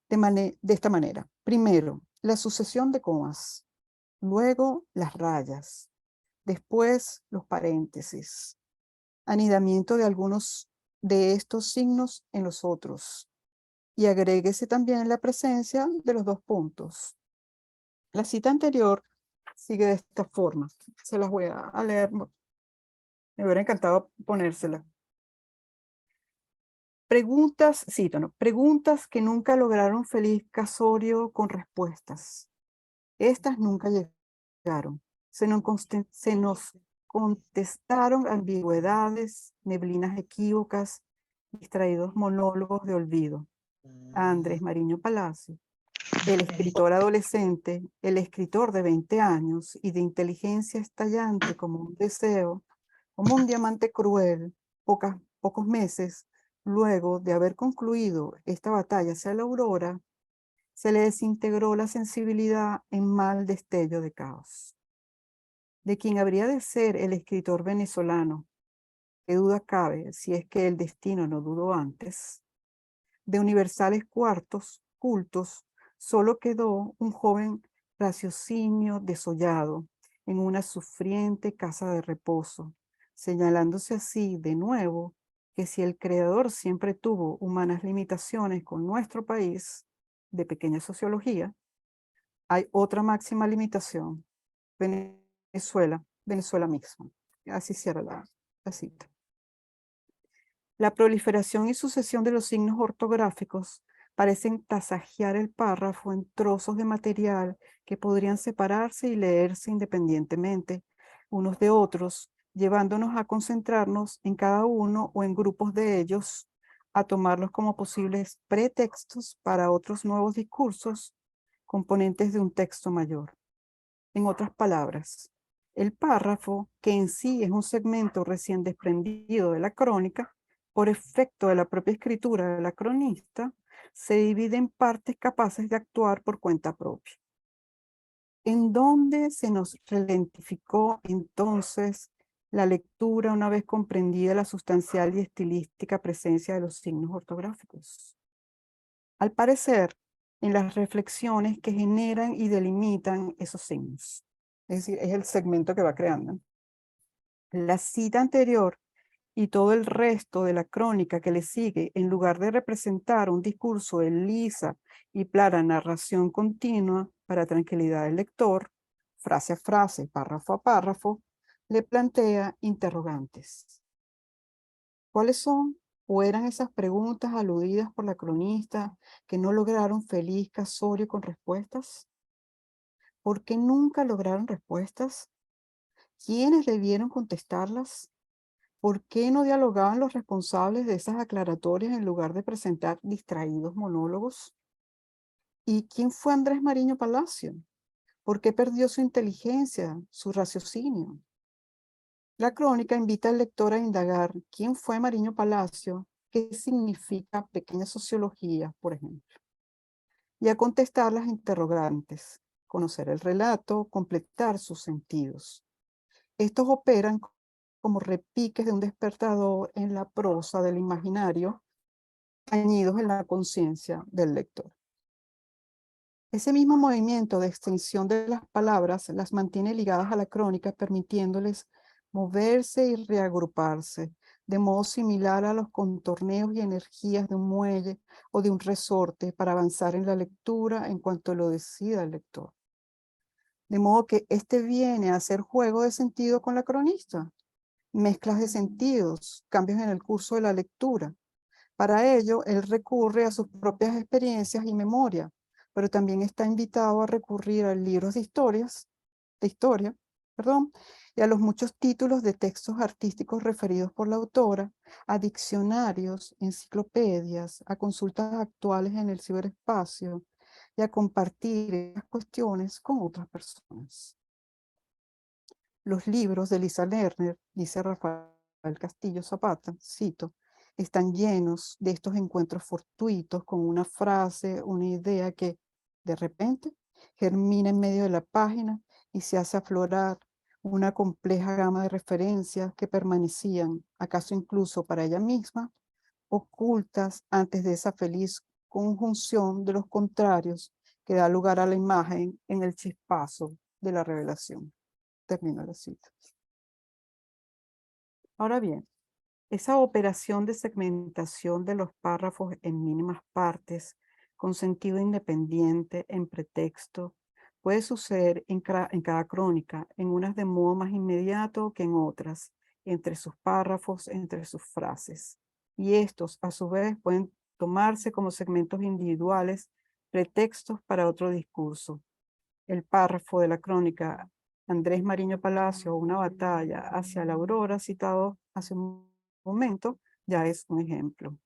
De esta manera, primero, la sucesión de comas, luego las rayas, después los paréntesis, anidamiento de algunos de estos signos en los otros, y agréguese también la presencia de los dos puntos. La cita anterior sigue de esta forma. Se las voy a leer. Me hubiera encantado ponérsela. Preguntas que nunca lograron feliz casorio con respuestas. Estas nunca llegaron. Se nos contestaron ambigüedades, neblinas equívocas, distraídos monólogos de olvido. A Andrés Mariño Palacio, el escritor adolescente, el escritor de 20 años y de inteligencia estallante como un deseo, como un diamante cruel, pocos meses luego de haber concluido esta batalla hacia la aurora, se le desintegró la sensibilidad en mal destello de caos. De quien habría de ser el escritor venezolano, qué duda cabe si es que el destino no dudó antes, de universales cultos, solo quedó un joven raciocinio desollado en una sufriente casa de reposo, señalándose así de nuevo que si el creador siempre tuvo humanas limitaciones con nuestro país de pequeña sociología, hay otra máxima limitación, Venezuela misma. Así cierra la cita. La proliferación y sucesión de los signos ortográficos parecen tasajear el párrafo en trozos de material que podrían separarse y leerse independientemente unos de otros, llevándonos a concentrarnos en cada uno o en grupos de ellos, a tomarlos como posibles pretextos para otros nuevos discursos, componentes de un texto mayor. En otras palabras, el párrafo, que en sí es un segmento recién desprendido de la crónica, por efecto de la propia escritura de la cronista, se divide en partes capaces de actuar por cuenta propia. ¿En dónde se nos relentificó entonces la lectura una vez comprendida la sustancial y estilística presencia de los signos ortográficos? Al parecer, en las reflexiones que generan y delimitan esos signos. Es decir, es el segmento que va creando. La cita anterior y todo el resto de la crónica que le sigue, en lugar de representar un discurso de lisa y clara narración continua para tranquilidad del lector, frase a frase, párrafo a párrafo, le plantea interrogantes. ¿Cuáles son o eran esas preguntas aludidas por la cronista que no lograron feliz casorio con respuestas? ¿Por qué nunca lograron respuestas? ¿Quiénes debieron contestarlas? ¿Por qué no dialogaban los responsables de esas aclaratorias en lugar de presentar distraídos monólogos? ¿Y quién fue Andrés Mariño Palacio? ¿Por qué perdió su inteligencia, su raciocinio? La crónica invita al lector a indagar quién fue Mariño Palacio, qué significa pequeña sociología, por ejemplo, y a contestar las interrogantes, conocer el relato, completar sus sentidos. Estos operan como repiques de un despertador en la prosa del imaginario, añidos en la conciencia del lector. Ese mismo movimiento de extensión de las palabras las mantiene ligadas a la crónica, permitiéndoles moverse y reagruparse, de modo similar a los contorneos y energías de un muelle o de un resorte para avanzar en la lectura en cuanto lo decida el lector. De modo que este viene a hacer juego de sentido con la cronista, mezclas de sentidos, cambios en el curso de la lectura. Para ello, él recurre a sus propias experiencias y memoria, pero también está invitado a recurrir a libros de historia, y a los muchos títulos de textos artísticos referidos por la autora, a diccionarios, enciclopedias, a consultas actuales en el ciberespacio, y a compartir esas cuestiones con otras personas. Los libros de Lisa Lerner, dice Rafael Castillo Zapata, cito, están llenos de estos encuentros fortuitos con una frase, una idea que, de repente, germina en medio de la página y se hace aflorar una compleja gama de referencias que permanecían, acaso incluso para ella misma, ocultas antes de esa feliz conjunción de los contrarios que da lugar a la imagen en el chispazo de la revelación. Termino la cita. Ahora bien, esa operación de segmentación de los párrafos en mínimas partes, con sentido independiente, en pretexto, puede suceder en cada crónica, en unas de modo más inmediato que en otras, entre sus párrafos, entre sus frases. Y estos, a su vez, pueden tomarse como segmentos individuales, pretextos para otro discurso. El párrafo de la crónica Andrés Mariño Palacio o Una batalla hacia la aurora, citado hace un momento, ya es un ejemplo.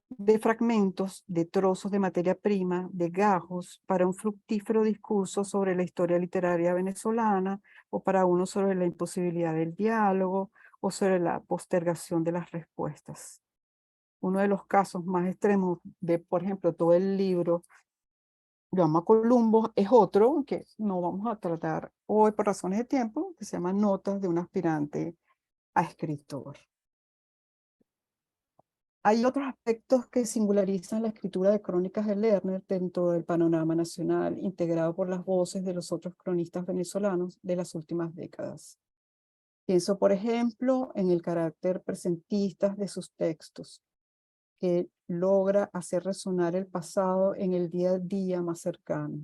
De fragmentos, de trozos de materia prima, de gajos, para un fructífero discurso sobre la historia literaria venezolana, o para uno sobre la imposibilidad del diálogo, o sobre la postergación de las respuestas. Uno de los casos más extremos de, por ejemplo, todo el libro Llama Columbo es otro que no vamos a tratar hoy por razones de tiempo, que se llama Notas de un aspirante a escritor. Hay otros aspectos que singularizan la escritura de crónicas de Lerner dentro del panorama nacional, integrado por las voces de los otros cronistas venezolanos de las últimas décadas. Pienso, por ejemplo, en el carácter presentista de sus textos, que logra hacer resonar el pasado en el día a día más cercano.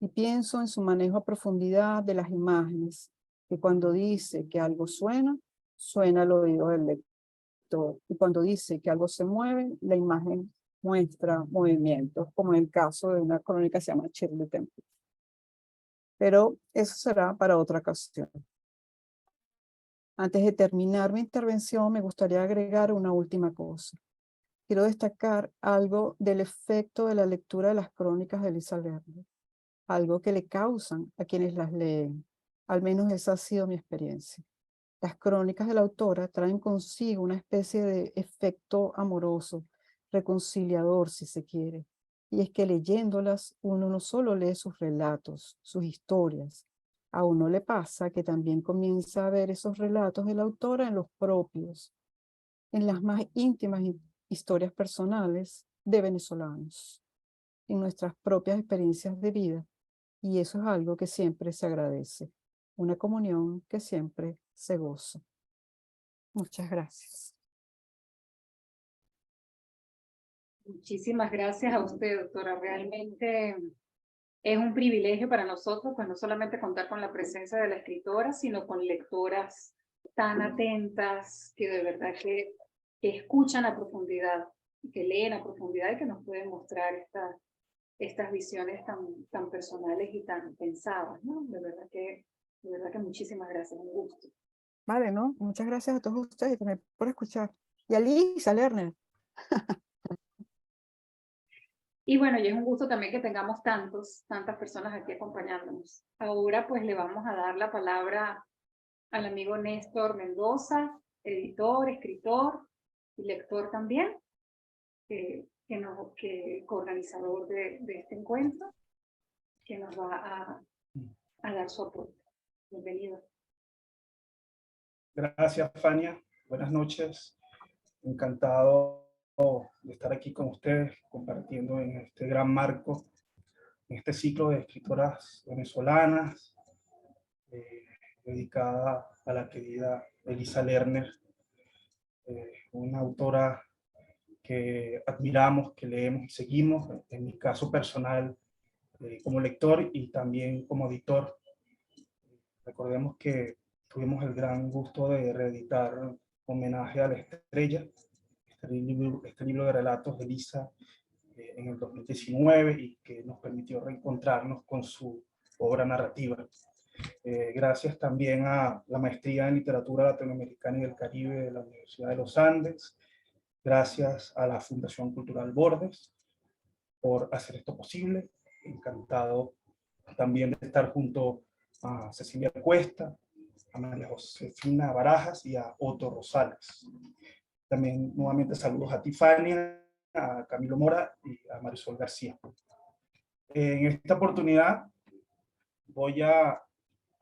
Y pienso en su manejo a profundidad de las imágenes, que cuando dice que algo suena, suena al oído del lector. Y cuando dice que algo se mueve, la imagen muestra movimientos, como en el caso de una crónica que se llama Shirley Temple. Pero eso será para otra ocasión. Antes de terminar mi intervención, me gustaría agregar una última cosa. Quiero destacar algo del efecto de la lectura de las crónicas de Elisa Lerner, algo que le causan a quienes las leen. Al menos esa ha sido mi experiencia. Las crónicas de la autora traen consigo una especie de efecto amoroso, reconciliador si se quiere. Y es que leyéndolas uno no solo lee sus relatos, sus historias. A uno le pasa que también comienza a ver esos relatos de la autora en los propios, en las más íntimas historias personales de venezolanos, en nuestras propias experiencias de vida. Y eso es algo que siempre se agradece, una comunión que siempre se goza. Muchas gracias. Muchísimas gracias a usted, doctora. Realmente es un privilegio para nosotros, pues no solamente contar con la presencia de la escritora, sino con lectoras tan atentas que de verdad que escuchan a profundidad, que leen a profundidad y que nos pueden mostrar estas visiones tan personales y tan pensadas, ¿no? De verdad que muchísimas gracias, un gusto. Vale, ¿no? Muchas gracias a todos ustedes también por escuchar. Y a Lisa Lerner. Y bueno, y es un gusto también que tengamos tantas personas aquí acompañándonos. Ahora pues le vamos a dar la palabra al amigo Néstor Mendoza, editor, escritor y lector también, coorganizador de este encuentro, que nos va a dar su aporte. Bienvenido. Gracias, Fania. Buenas noches. Encantado de estar aquí con ustedes, compartiendo en este gran marco, en este ciclo de escritoras venezolanas, dedicada a la querida Elisa Lerner, una autora que admiramos, que leemos y seguimos, en mi caso personal, como lector y también como editor. Recordemos que tuvimos el gran gusto de reeditar Homenaje a la Estrella, este libro de relatos de Elisa en el 2019 y que nos permitió reencontrarnos con su obra narrativa. Gracias también a la Maestría en Literatura Latinoamericana y del Caribe de la Universidad de los Andes, gracias a la Fundación Cultural Bordes por hacer esto posible. Encantado también de estar junto a Cecilia Cuesta, a María Josefina Barajas y a Otto Rosales. También nuevamente saludos a Tifania, a Camilo Mora y a Marisol García. En esta oportunidad voy a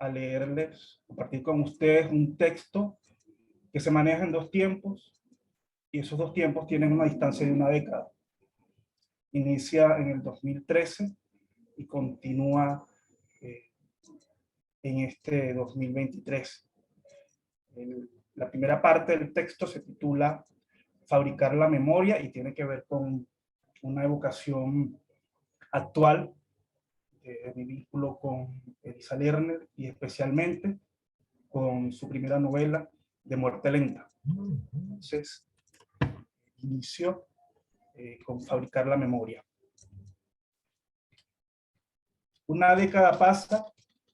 leerles, compartir con ustedes un texto que se maneja en dos tiempos, y esos dos tiempos tienen una distancia de una década. Inicia en el 2013 y continúa en este 2023. La primera parte del texto se titula Fabricar la memoria y tiene que ver con una evocación actual de mi vínculo con Elisa Lerner y especialmente con su primera novela de Muerte Lenta. Entonces, inicio con Fabricar la memoria. Una década pasa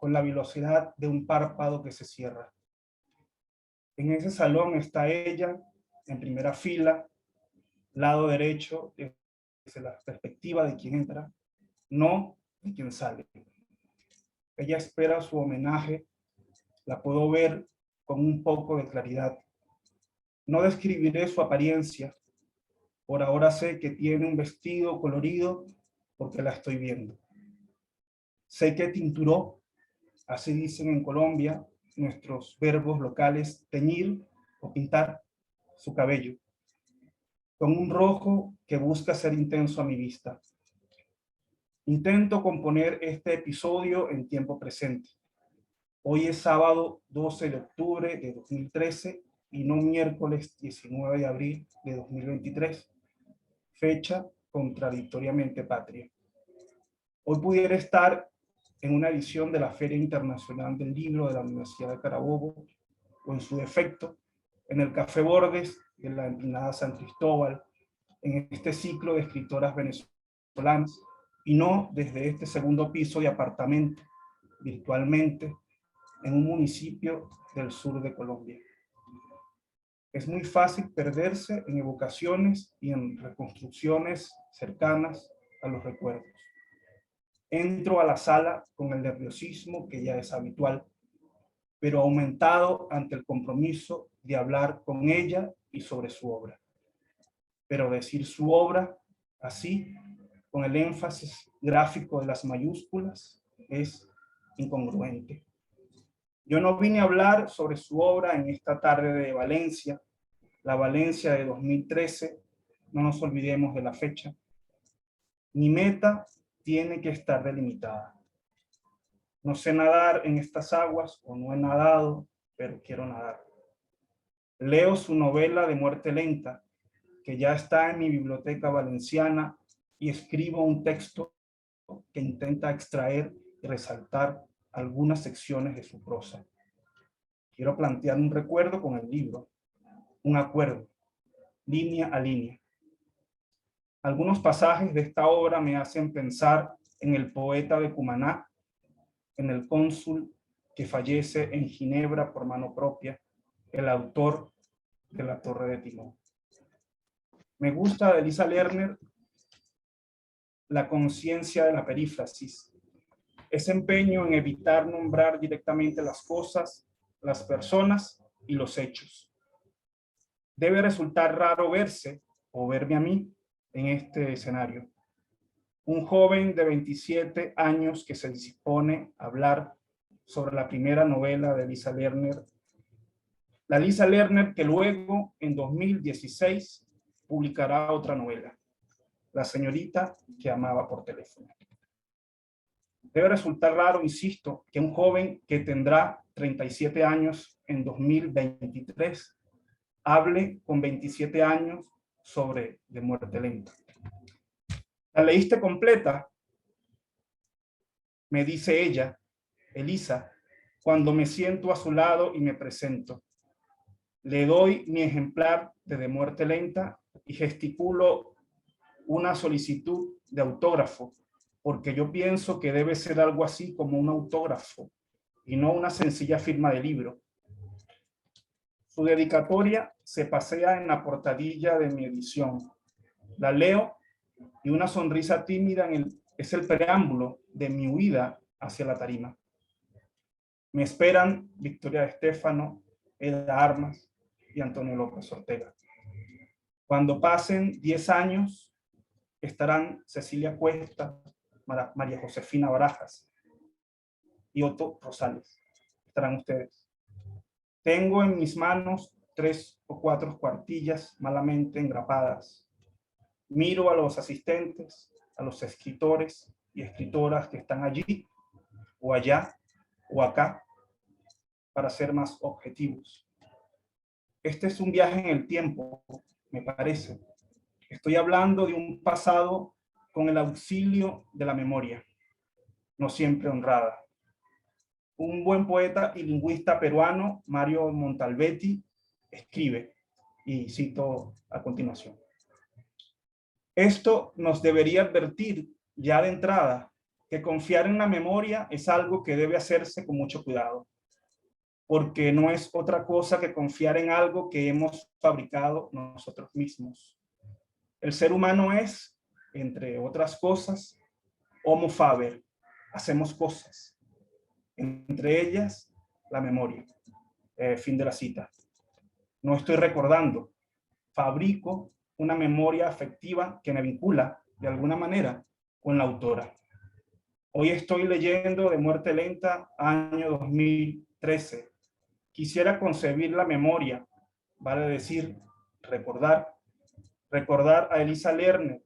con la velocidad de un párpado que se cierra. En ese salón está ella, en primera fila, lado derecho, desde la perspectiva de quien entra, no de quien sale. Ella espera su homenaje, la puedo ver con un poco de claridad. No describiré su apariencia, por ahora sé que tiene un vestido colorido porque la estoy viendo. Sé que tinturó, así dicen en Colombia nuestros verbos locales, teñir o pintar su cabello, con un rojo que busca ser intenso a mi vista. Intento componer este episodio en tiempo presente. Hoy es sábado 12 de octubre de 2013 y no miércoles 19 de abril de 2023, fecha contradictoriamente patria. Hoy pudiera estar en una edición de la Feria Internacional del Libro de la Universidad de Carabobo, o en su defecto, en el Café Bordes de la Empinada San Cristóbal, en este ciclo de escritoras venezolanas, y no desde este segundo piso de apartamento, virtualmente, en un municipio del sur de Colombia. Es muy fácil perderse en evocaciones y en reconstrucciones cercanas a los recuerdos. Entro a la sala con el nerviosismo que ya es habitual, pero aumentado ante el compromiso de hablar con ella y sobre su obra. Pero decir su obra así, con el énfasis gráfico de las mayúsculas, es incongruente. Yo no vine a hablar sobre su obra en esta tarde de Valencia, la Valencia de 2013, no nos olvidemos de la fecha. Mi meta tiene que estar delimitada. No sé nadar en estas aguas, o no he nadado, pero quiero nadar. Leo su novela de muerte lenta, que ya está en mi biblioteca valenciana, y escribo un texto que intenta extraer y resaltar algunas secciones de su prosa. Quiero plantear un recuerdo con el libro, un acuerdo, línea a línea. Algunos pasajes de esta obra me hacen pensar en el poeta de Cumaná, en el cónsul que fallece en Ginebra por mano propia, el autor de La Torre de Timón. Me gusta de Elisa Lerner la conciencia de la perífrasis, ese empeño en evitar nombrar directamente las cosas, las personas y los hechos. Debe resultar raro verse, o verme a mí, en este escenario. Un joven de 27 años que se dispone a hablar sobre la primera novela de Elisa Lerner. La Elisa Lerner que luego, en 2016, publicará otra novela, La señorita que amaba por teléfono. Debe resultar raro, insisto, que un joven que tendrá 37 años en 2023 hable con 27 años sobre De muerte lenta. ¿La leíste completa? Me dice ella, Elisa, cuando me siento a su lado y me presento. Le doy mi ejemplar de muerte lenta y gesticulo una solicitud de autógrafo, porque yo pienso que debe ser algo así como un autógrafo y no una sencilla firma de libro. Su dedicatoria se pasea en la portadilla de mi edición. La leo y una sonrisa tímida es el preámbulo de mi huida hacia la tarima. Me esperan Victoria de Estéfano, Eda Armas y Antonio López Ortega. Cuando pasen 10 años, estarán Cecilia Cuesta, María Josefina Barajas y Otto Rosales. Estarán ustedes. Tengo en mis manos 3 o 4 cuartillas malamente engrapadas. Miro a los asistentes, a los escritores y escritoras que están allí, o allá, o acá, para ser más objetivos. Este es un viaje en el tiempo, me parece. Estoy hablando de un pasado con el auxilio de la memoria, no siempre honrada. Un buen poeta y lingüista peruano, Mario Montalbetti, escribe, y cito a continuación: esto nos debería advertir ya de entrada que confiar en la memoria es algo que debe hacerse con mucho cuidado, porque no es otra cosa que confiar en algo que hemos fabricado nosotros mismos. El ser humano es, entre otras cosas, homo faber, hacemos cosas, entre ellas la memoria. Fin de la cita. No estoy recordando, fabrico una memoria afectiva que me vincula de alguna manera con la autora. Hoy estoy leyendo De muerte lenta, año 2013. Quisiera concebir la memoria, vale decir, recordar a Elisa Lerner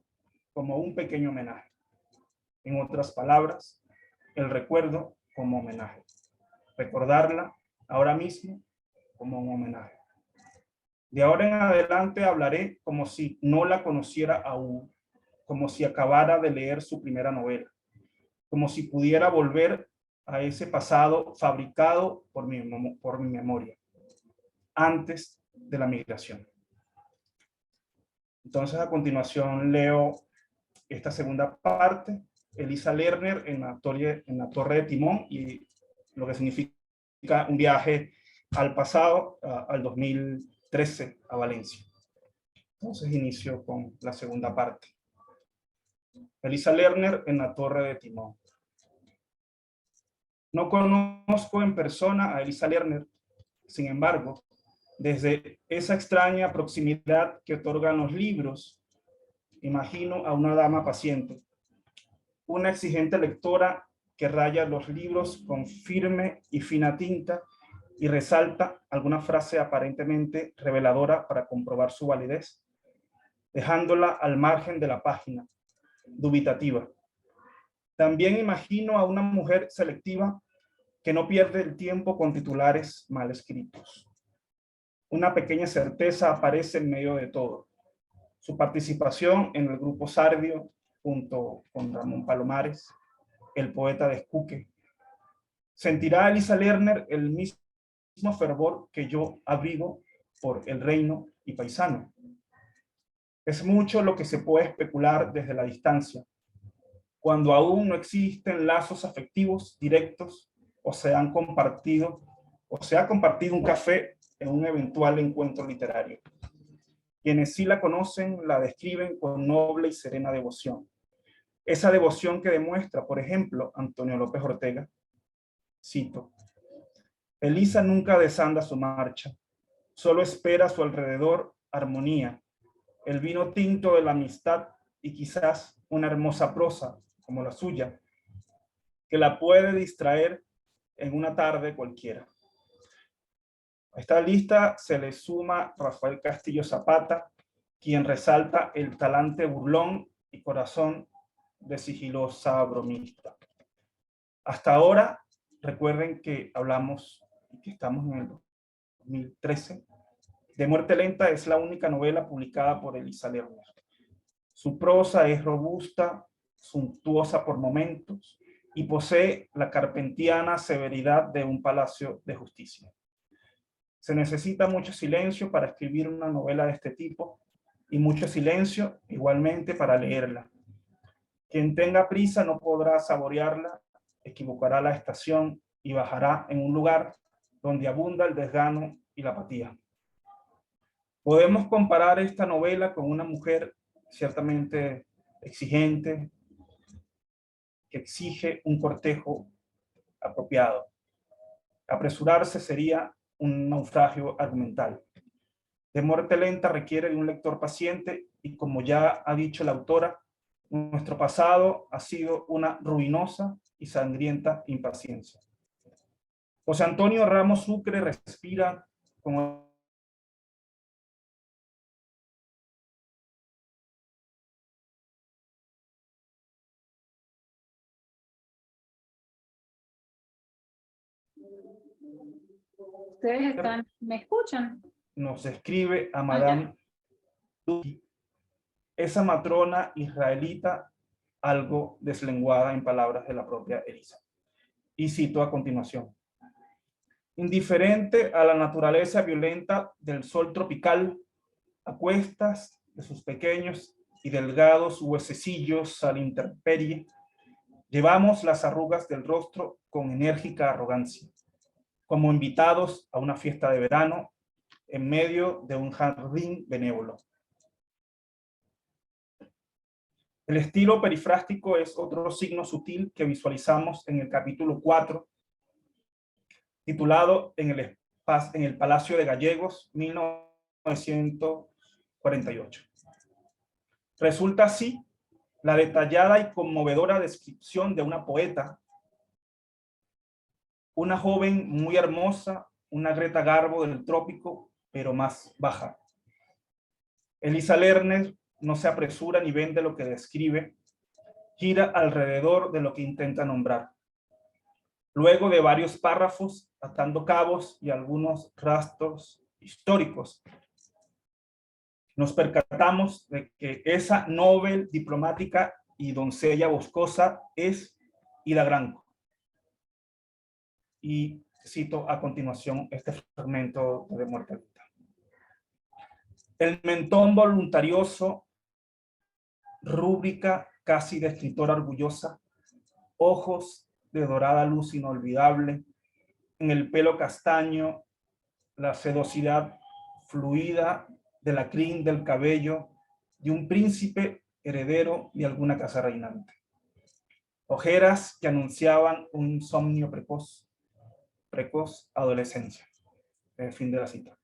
como un pequeño homenaje. En otras palabras, el recuerdo como homenaje. Recordarla ahora mismo como un homenaje. De ahora en adelante hablaré como si no la conociera aún, como si acabara de leer su primera novela, como si pudiera volver a ese pasado fabricado por mi memoria, antes de la migración. Entonces, a continuación leo esta segunda parte, Elisa Lerner en la Torre de Timón, y lo que significa un viaje al pasado, al 2013, a Valencia. Entonces inicio con la segunda parte. Elisa Lerner en la Torre de Timón. No conozco en persona a Elisa Lerner, sin embargo, desde esa extraña proximidad que otorgan los libros, imagino a una dama paciente, una exigente lectora que raya los libros con firme y fina tinta y resalta alguna frase aparentemente reveladora para comprobar su validez, dejándola al margen de la página, dubitativa. También imagino a una mujer selectiva que no pierde el tiempo con titulares mal escritos. Una pequeña certeza aparece en medio de todo. Su participación en el grupo Sardio, junto con Ramón Palomares, el poeta de Escuque. Sentirá Elisa Lerner el mismo fervor que yo abrigo por El Reino y Paisano. Es mucho lo que se puede especular desde la distancia, cuando aún no existen lazos afectivos directos o se ha compartido un café en un eventual encuentro literario. Quienes sí la conocen la describen con noble y serena devoción. Esa devoción que demuestra, por ejemplo, Antonio López Ortega. Cito: Elisa nunca desanda su marcha, solo espera a su alrededor armonía, el vino tinto de la amistad y quizás una hermosa prosa como la suya, que la puede distraer en una tarde cualquiera. A esta lista se le suma Rafael Castillo Zapata, quien resalta el talante burlón y corazón de sigilosa bromista. Hasta ahora, recuerden que hablamos y que estamos en el 2013. De muerte lenta es la única novela publicada por Elisa Lerner. Su prosa es robusta, suntuosa por momentos y posee la carpentiana severidad de un palacio de justicia. Se necesita mucho silencio para escribir una novela de este tipo y mucho silencio igualmente para leerla. Quien tenga prisa no podrá saborearla, equivocará la estación y bajará en un lugar donde abunda el desgano y la apatía. Podemos comparar esta novela con una mujer ciertamente exigente, que exige un cortejo apropiado. Apresurarse sería un naufragio argumental. De muerte lenta requiere de un lector paciente y, como ya ha dicho la autora, nuestro pasado ha sido una ruinosa y sangrienta impaciencia. José Antonio Ramos Sucre respira como Ustedes ¿me escuchan? nos describe a Madame Duki, esa matrona israelita algo deslenguada en palabras de la propia Elisa. Y cito a continuación: indiferente a la naturaleza violenta del sol tropical, a cuestas de sus pequeños y delgados huesecillos a la intemperie, Llevamos las arrugas del rostro con enérgica arrogancia, como invitados a una fiesta de verano en medio de un jardín benévolo. El estilo perifrástico es otro signo sutil que visualizamos en el capítulo 4, titulado en el Palacio de Gallegos, 1948. Resulta así la detallada y conmovedora descripción de una poeta, una joven muy hermosa, una Greta Garbo del trópico, pero más baja. Elisa Lerner no se apresura ni vende lo que describe, gira alrededor de lo que intenta nombrar. Luego de varios párrafos, atando cabos y algunos rastros históricos, nos percatamos de que esa Nobel diplomática y doncella boscosa es Ida Granco. Y cito a continuación este fragmento de Muerte Lenta. El mentón voluntarioso, rúbrica casi de escritora orgullosa, ojos de dorada luz inolvidable, en el pelo castaño, la sedosidad fluida de la crin del cabello de un príncipe heredero de alguna casa reinante. Ojeras que anunciaban un insomnio precoz adolescencia. Fin de la cita.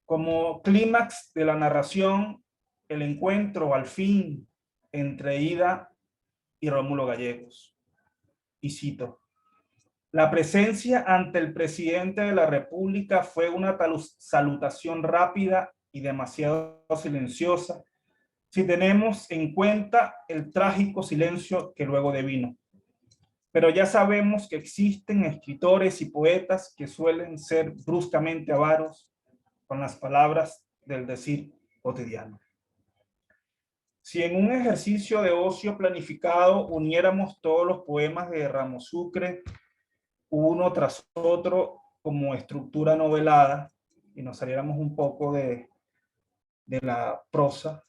Como clímax de la narración, el encuentro al fin entre Ida y Rómulo Gallegos. Y cito: la presencia ante el presidente de la República fue una salutación rápida y demasiado silenciosa, si tenemos en cuenta el trágico silencio que luego devino. Pero ya sabemos que existen escritores y poetas que suelen ser bruscamente avaros con las palabras del decir cotidiano. Si en un ejercicio de ocio planificado uniéramos todos los poemas de Ramos Sucre, uno tras otro, como estructura novelada, y nos saliéramos un poco de la prosa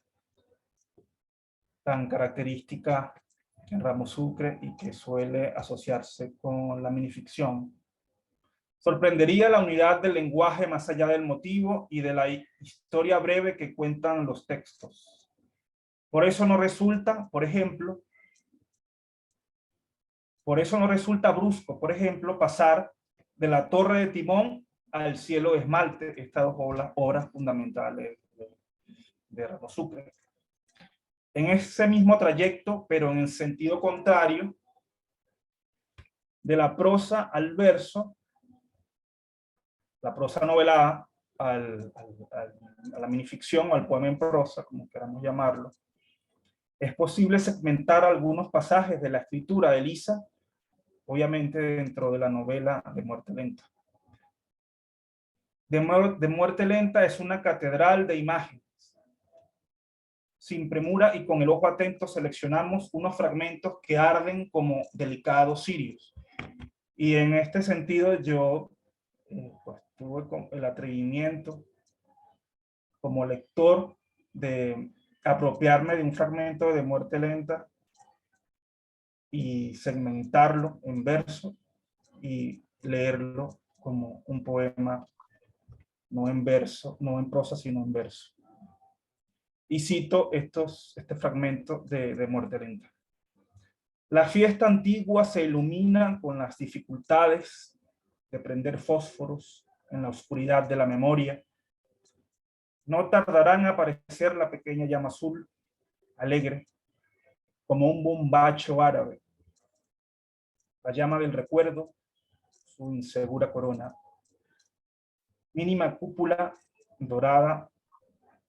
tan característica en Ramos Sucre y que suele asociarse con la minificción, sorprendería la unidad del lenguaje más allá del motivo y de la historia breve que cuentan los textos. Por eso no resulta, por ejemplo, brusco, por ejemplo, pasar de la Torre de Timón al Cielo de Esmalte, estas dos obras fundamentales de Ramos Sucre. En ese mismo trayecto, pero en el sentido contrario, de la prosa al verso, la prosa novelada a la minificción o al poema en prosa, como queramos llamarlo, es posible segmentar algunos pasajes de la escritura de Elisa, obviamente dentro de la novela de Muerte Lenta. De Muerte Lenta es una catedral de imágenes. Sin premura y con el ojo atento seleccionamos unos fragmentos que arden como delicados cirios. Y en este sentido yo pues, tuve el atrevimiento como lector de apropiarme de un fragmento de Muerte Lenta y segmentarlo en verso y leerlo como un poema, no en verso, no en prosa, sino en verso. Y cito este fragmento de Muerte Lenta. La fiesta antigua se ilumina con las dificultades de prender fósforos en la oscuridad de la memoria. No tardarán a aparecer la pequeña llama azul, alegre, como un bombacho árabe. La llama del recuerdo, su insegura corona. Mínima cúpula dorada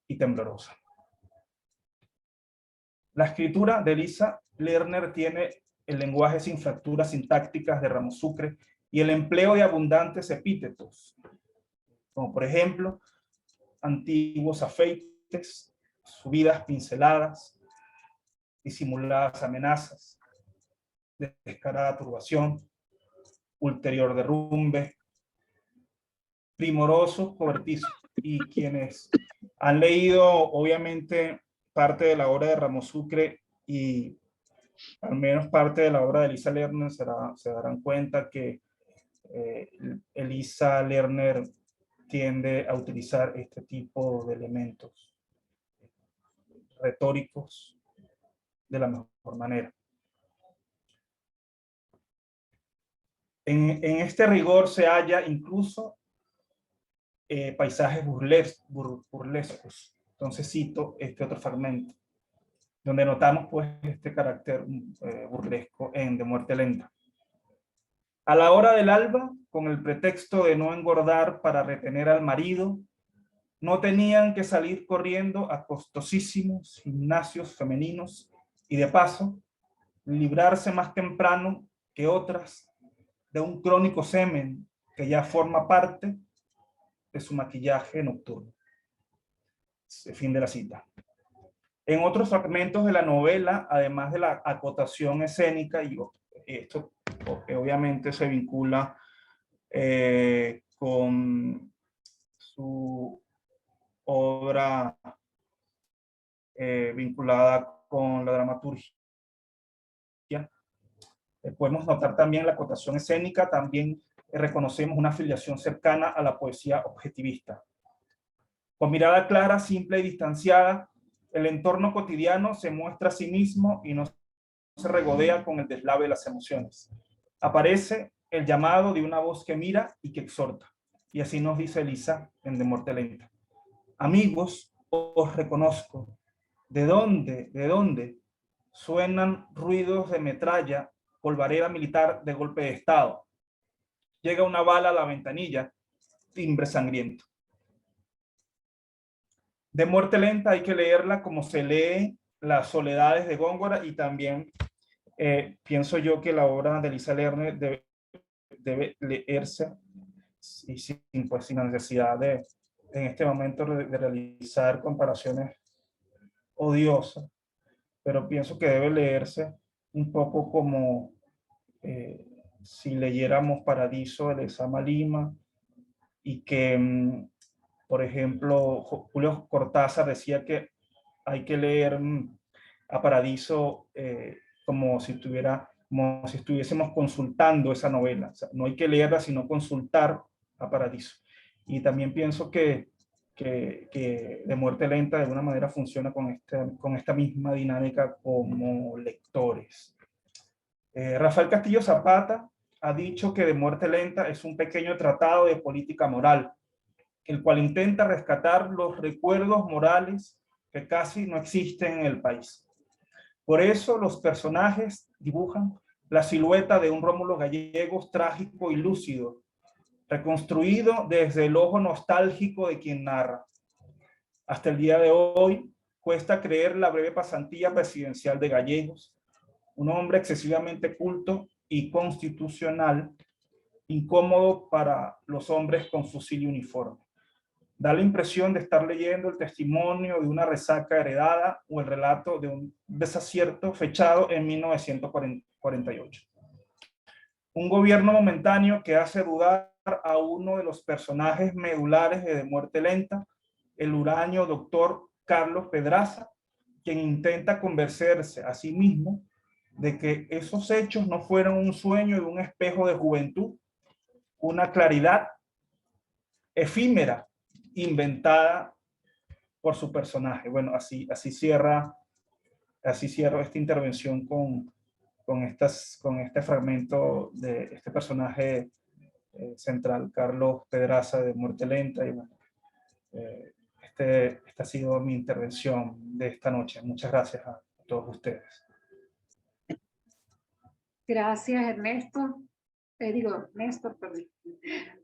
y temblorosa. La escritura de Elisa Lerner tiene el lenguaje sin fracturas sintácticas de Ramos Sucre y el empleo de abundantes epítetos, como por ejemplo, antiguos afeites, subidas pinceladas, disimuladas amenazas, descarada turbación, ulterior derrumbe, primorosos cobertizos. Y quienes han leído, obviamente, parte de la obra de Ramos Sucre y al menos parte de la obra de Elisa Lerner se darán cuenta que Elisa Lerner tiende a utilizar este tipo de elementos retóricos de la mejor manera. En este rigor se halla incluso paisajes burlescos. Entonces cito este otro fragmento, donde notamos pues este carácter burlesco en De muerte lenta. A la hora del alba, con el pretexto de no engordar para retener al marido, no tenían que salir corriendo a costosísimos gimnasios femeninos y de paso librarse más temprano que otras de un crónico semen que ya forma parte de su maquillaje nocturno. Fin de la cita. En otros fragmentos de la novela, además de la acotación escénica, y esto obviamente se vincula con su obra vinculada con la dramaturgia, podemos notar también la acotación escénica, también reconocemos una afiliación cercana a la poesía objetivista. Con mirada clara, simple y distanciada, el entorno cotidiano se muestra a sí mismo y no se regodea con el deslave de las emociones. Aparece el llamado de una voz que mira y que exhorta. Y así nos dice Elisa en De muerte lenta. Amigos, os reconozco. ¿De dónde suenan ruidos de metralla, polvareda militar de golpe de estado? Llega una bala a la ventanilla, timbre sangriento. De muerte lenta hay que leerla como se lee Las soledades de Góngora, y también pienso yo que la obra de Elisa Lerner debe leerse y sin la necesidad de en este momento de realizar comparaciones odiosas, pero pienso que debe leerse un poco como si leyéramos Paradiso de Lezama Lima, y que por ejemplo, Julio Cortázar decía que hay que leer a Paradiso como si estuviésemos consultando esa novela. O sea, no hay que leerla, sino consultar a Paradiso. Y también pienso que De muerte lenta de alguna manera funciona con esta misma dinámica como lectores. Rafael Castillo Zapata ha dicho que De muerte lenta es un pequeño tratado de política moral, el cual intenta rescatar los recuerdos morales que casi no existen en el país. Por eso los personajes dibujan la silueta de un Rómulo Gallegos trágico y lúcido, reconstruido desde el ojo nostálgico de quien narra. Hasta el día de hoy cuesta creer la breve pasantía presidencial de Gallegos, un hombre excesivamente culto y constitucional, incómodo para los hombres con fusil y uniforme. Da la impresión de estar leyendo el testimonio de una resaca heredada o el relato de un desacierto fechado en 1948. Un gobierno momentáneo que hace dudar a uno de los personajes medulares de muerte lenta, el huraño doctor Carlos Pedraza, quien intenta convencerse a sí mismo de que esos hechos no fueron un sueño de un espejo de juventud, una claridad efímera inventada por su personaje. Bueno, así cierro esta intervención con este fragmento de este personaje central, Carlos Pedraza, de Muerte Lenta. Y bueno, esta ha sido mi intervención de esta noche. Muchas gracias a todos ustedes. Gracias, Ernesto. Néstor, perdón.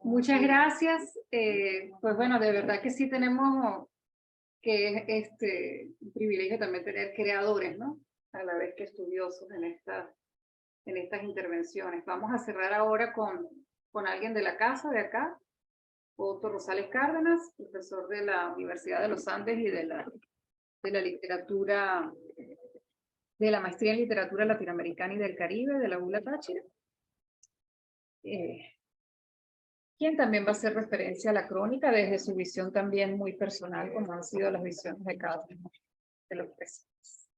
Muchas gracias. Pues bueno, de verdad que sí tenemos que un privilegio también tener creadores, ¿no? A la vez que estudiosos en estas intervenciones. Vamos a cerrar ahora con alguien de la casa de acá, Otto Rosales Cárdenas, profesor de la Universidad de los Andes y de la literatura, de la maestría en literatura latinoamericana y del Caribe de la ULA Táchira. Quien también va a hacer referencia a la crónica desde su visión también muy personal, como han sido las visiones de cada uno de los presentes.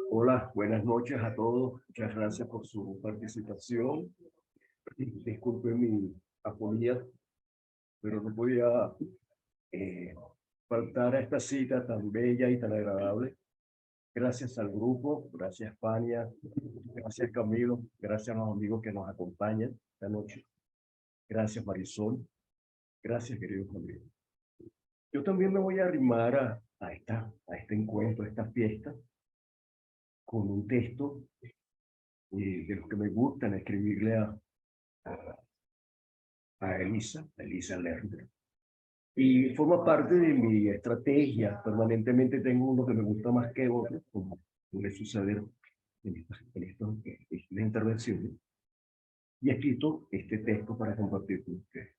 Hola, buenas noches a todos. Muchas gracias por su participación. Disculpen mi afonía, pero no podía faltar a esta cita tan bella y tan agradable. Gracias al grupo, gracias Fania, gracias Camilo, gracias a los amigos que nos acompañan esta noche. Gracias Marisol, gracias querido Camilo. Yo también me voy a arrimar a este encuentro, a esta fiesta, con un texto de los que me gustan escribirle a Elisa Lerner. Y forma parte de mi estrategia. Permanentemente tengo uno que me gusta más que otro, como suele suceder en estas intervenciones. Y he escrito este texto para compartir con ustedes.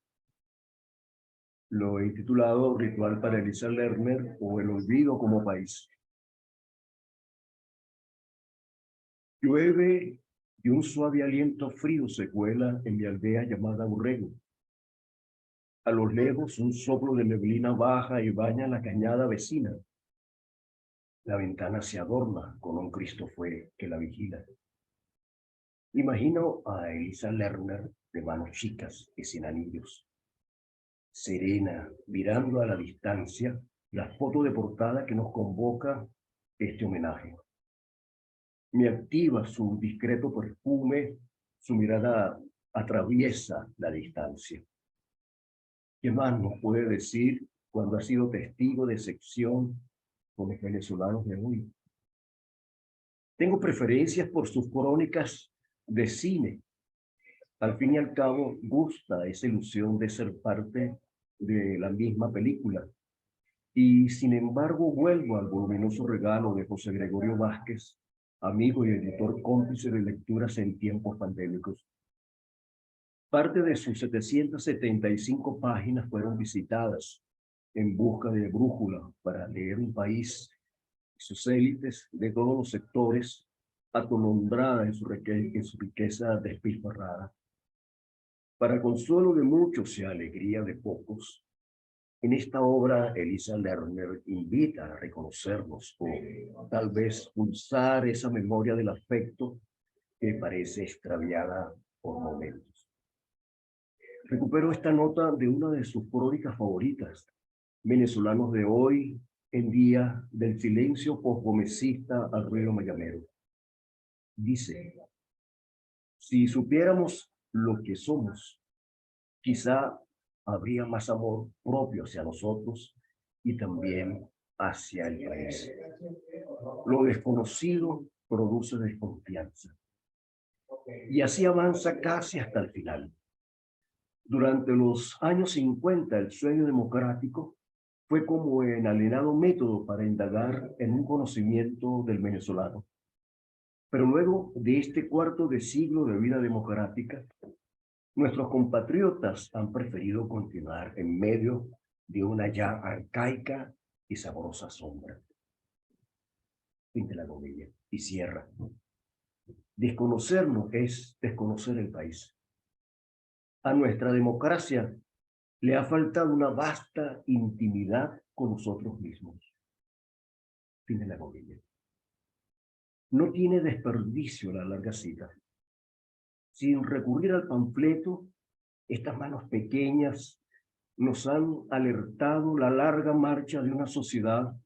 Lo he titulado Ritual para Elisa Lerner o El olvido como país. Llueve y un suave aliento frío se cuela en mi aldea llamada Urrego. A lo lejos un soplo de neblina baja y baña la cañada vecina. La ventana se adorna con un Cristo fue que la vigila. Imagino a Elisa Lerner de manos chicas y sin anillos. Serena, mirando a la distancia la foto de portada que nos convoca este homenaje. Me activa su discreto perfume, su mirada atraviesa la distancia. ¿Qué más nos puede decir cuando ha sido testigo de sección con los venezolanos de hoy? Tengo preferencias por sus crónicas de cine. Al fin y al cabo, gusta esa ilusión de ser parte de la misma película. Y sin embargo, vuelvo al voluminoso regalo de José Gregorio Vázquez, amigo y editor cómplice de lecturas en tiempos pandémicos. Parte de sus 775 páginas fueron visitadas en busca de brújula para leer un país y sus élites de todos los sectores atolondrada en su riqueza despilfarrada. Para consuelo de muchos y alegría de pocos, en esta obra Elisa Lerner invita a reconocernos o tal vez pulsar esa memoria del afecto que parece extraviada por momentos. Recupero esta nota de una de sus crónicas favoritas, Venezolanos de hoy en día del silencio posgomecista al ruido mañanero. Dice, si supiéramos lo que somos, quizá habría más amor propio hacia nosotros y también hacia el país. Lo desconocido produce desconfianza. Y así avanza casi hasta el final. Durante los años 50, el sueño democrático fue como el alienado método para indagar en un conocimiento del venezolano. Pero luego de este cuarto de siglo de vida democrática, nuestros compatriotas han preferido continuar en medio de una ya arcaica y sabrosa sombra. Fin de la novela. Y cierra. Desconocernos es desconocer el país. A nuestra democracia le ha faltado una vasta intimidad con nosotros mismos. Fin de la novela. No tiene desperdicio la larga cita. Sin recurrir al panfleto, estas manos pequeñas nos han alertado la larga marcha de una sociedad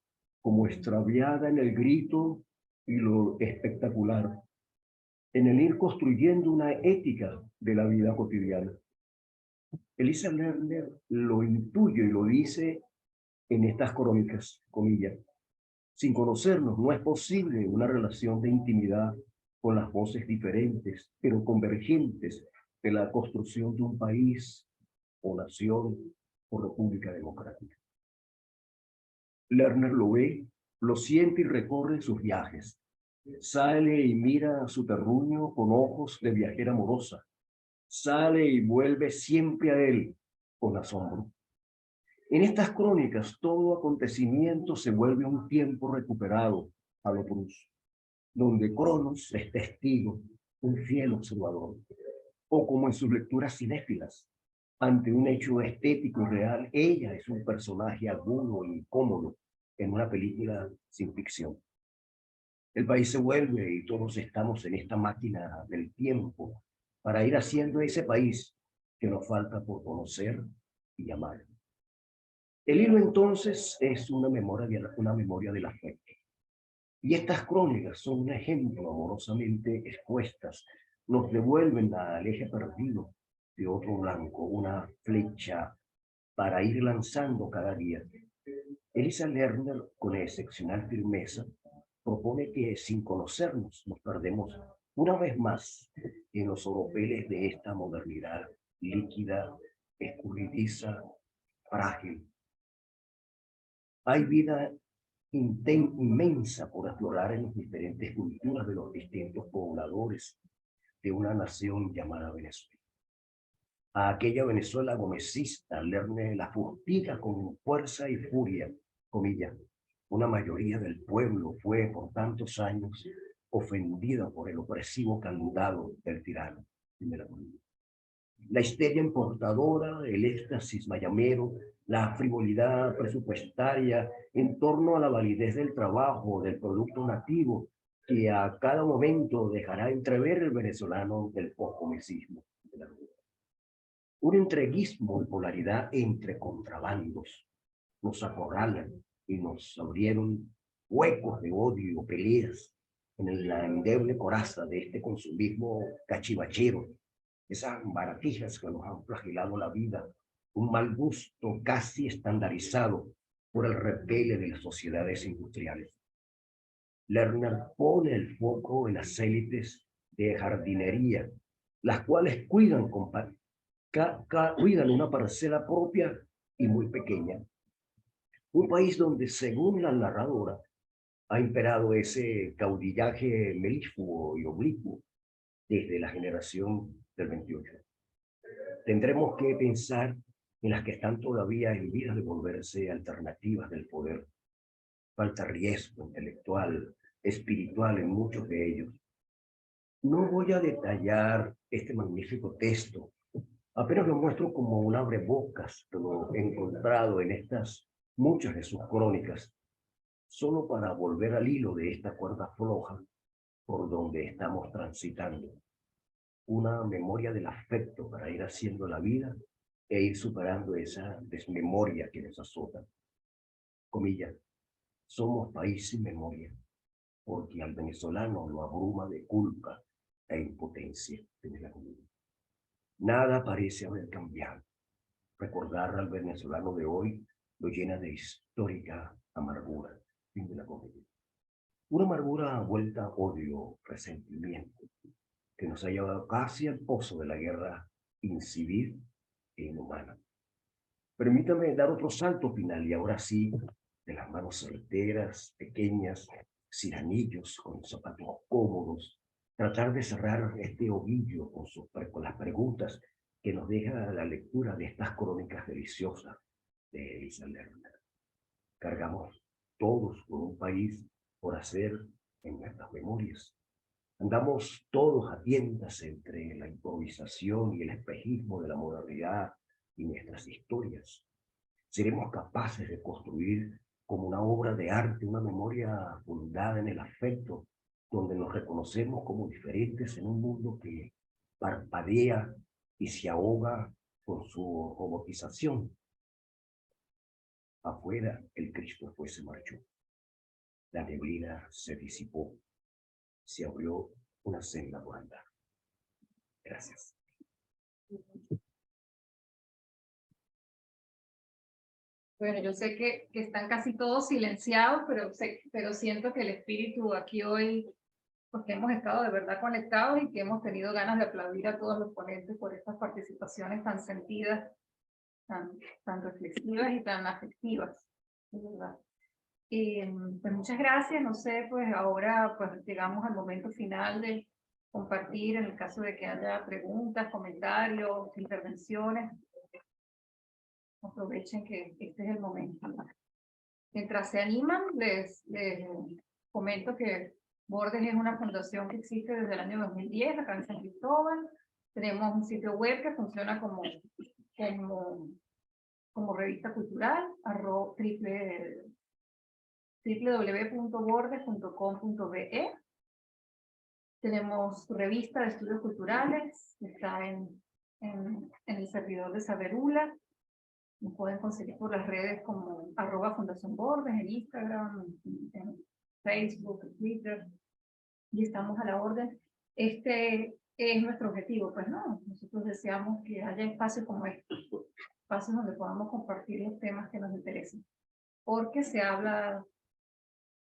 como extraviada en el grito y lo espectacular, en el ir construyendo una ética de la vida cotidiana. Elisa Lerner lo intuye y lo dice en estas crónicas, comillas. Sin conocernos no es posible una relación de intimidad con las voces diferentes, pero convergentes de la construcción de un país o nación o república democrática. Lerner lo ve, lo siente y recorre sus viajes. Sale y mira a su terruño con ojos de viajera amorosa. Sale y vuelve siempre a él con asombro. En estas crónicas, todo acontecimiento se vuelve un tiempo recuperado a lo Proust, donde Cronos es testigo, un fiel observador. o como en sus lecturas cinéfilas. Ante un hecho estético y real, ella es un personaje agudo e incómodo en una película sin ficción. El país se vuelve y todos estamos en esta máquina del tiempo para ir haciendo ese país que nos falta por conocer y amar. El hilo entonces es una memoria del afecto. Y estas crónicas son un ejemplo amorosamente expuestas, nos devuelven al eje perdido de otro blanco, una flecha para ir lanzando cada día. Elisa Lerner, con excepcional firmeza, propone que sin conocernos nos perdemos una vez más en los oropeles de esta modernidad líquida, escurridiza, frágil. Hay vida inmensa por explorar en las diferentes culturas de los distintos pobladores de una nación llamada Venezuela. A aquella Venezuela gomecista, Lerner la fustiga con fuerza y furia, comillas. Una mayoría del pueblo fue por tantos años ofendida por el opresivo candado del tirano. La histeria importadora, el éxtasis mayamero, la frivolidad presupuestaria en torno a la validez del trabajo, del producto nativo, que a cada momento dejará entrever el venezolano del postcomicismo. Un entreguismo de polaridad entre contrabandos nos acorralan y nos abrieron huecos de odio, peleas en la endeble coraza de este consumismo cachivachero, esas baratijas que nos han flagilado la vida, un mal gusto casi estandarizado por el repele de las sociedades industriales. Lerner pone el foco en las élites de jardinería, las cuales cuidan una parcela propia y muy pequeña. Un país donde, según la narradora, ha imperado ese caudillaje melífugo y oblicuo desde la generación del 28. Tendremos que pensar en las que están todavía en vías de volverse alternativas del poder. Falta riesgo intelectual, espiritual en muchos de ellos. No voy a detallar este magnífico texto, apenas lo muestro como un abrebocas que lo he encontrado en estas muchas de sus crónicas, solo para volver al hilo de esta cuerda floja por donde estamos transitando. Una memoria del afecto para ir haciendo la vida e ir superando esa desmemoria que nos azota. Comillas, somos país sin memoria, porque al venezolano lo abruma de culpa e impotencia. Nada parece haber cambiado. Recordar al venezolano de hoy lo llena de histórica amargura. Fin de la comedia. Una amargura vuelta a odio, resentimiento, que nos ha llevado casi al pozo de la guerra incivil e inhumana. Permítame dar otro salto final y ahora sí, de las manos solteras, pequeñas, sin anillos, con zapatos cómodos, tratar de cerrar este ovillo con las preguntas que nos deja la lectura de estas crónicas deliciosas de Elisa Lerner. Cargamos todos con un país por hacer en nuestras memorias. Andamos todos a tientas entre la improvisación y el espejismo de la modernidad y nuestras historias. Seremos capaces de construir como una obra de arte una memoria fundada en el afecto, donde nos reconocemos como diferentes en un mundo que parpadea y se ahoga con su robotización. Afuera el Cristo se marchó. La neblina se disipó. Se abrió una senda por andar. Gracias. Bueno, yo sé que están casi todos silenciados, pero siento que el espíritu aquí hoy, porque hemos estado de verdad conectados y que hemos tenido ganas de aplaudir a todos los ponentes por estas participaciones tan sentidas, tan reflexivas y tan afectivas, de verdad. Pues muchas gracias, no sé, pues ahora pues llegamos al momento final de compartir, en el caso de que haya preguntas, comentarios, intervenciones. Aprovechen que este es el momento. Mientras se animan, les comento que Bordes es una fundación que existe desde el año 2010 acá en San Cristóbal. Tenemos un sitio web que funciona como revista cultural, www.bordes.com.be. Tenemos revista de estudios culturales, que está en el servidor de Saberula. Nos pueden conseguir por las redes como @Fundación Bordes, en Instagram, en Facebook, en Twitter, y estamos a la orden. Este es nuestro objetivo, pues no, nosotros deseamos que haya espacios como estos, espacios donde podamos compartir los temas que nos interesan, porque se habla,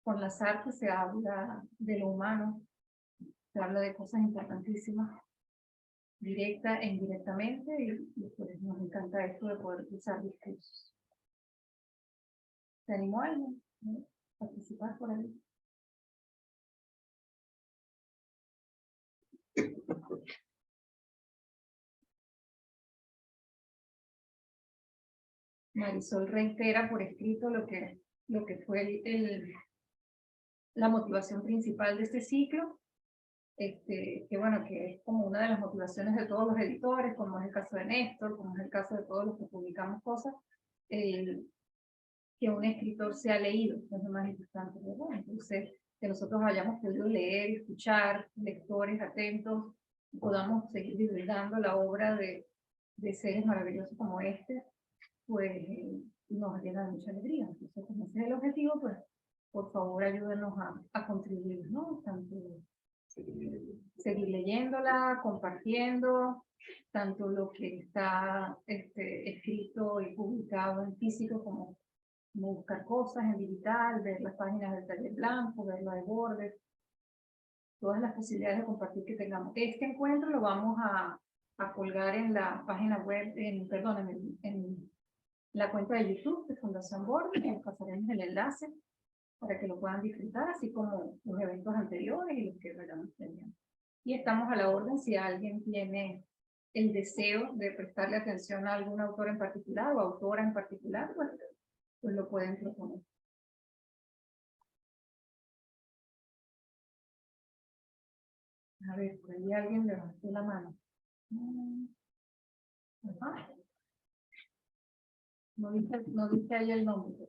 con las artes se habla de lo humano, se habla de cosas importantísimas, directa e indirectamente, y pues nos encanta esto de poder usar discursos. ¿Se animó alguien a participar por ahí? Marisol reitera por escrito lo que fue la motivación principal de este ciclo, que bueno, que es como una de las motivaciones de todos los editores, como es el caso de Néstor, como es el caso de todos los que publicamos cosas, que un escritor sea leído, es lo más importante, ¿verdad? Entonces, que nosotros hayamos podido leer y escuchar, lectores atentos, y podamos seguir divulgando la obra de seres maravillosos como este, pues nos llena de mucha alegría. Entonces, como ese es el objetivo, pues por favor ayúdenos a contribuir, ¿no? Tanto seguir leyéndola, compartiendo, tanto lo que está escrito y publicado en físico como buscar cosas en digital, ver las páginas del Taller Blanco, ver la de Bordes, todas las posibilidades de compartir que tengamos. Este encuentro lo vamos a colgar en la página web, en la cuenta de YouTube de Fundación Bordes, y les pasaremos el enlace para que lo puedan disfrutar, así como los eventos anteriores y los que vayamos teniendo. Y estamos a la orden si alguien tiene el deseo de prestarle atención a algún autor en particular o autora en particular, pues lo pueden proponer. A ver, por ahí alguien levantó la mano. Ajá. No dice ahí el nombre.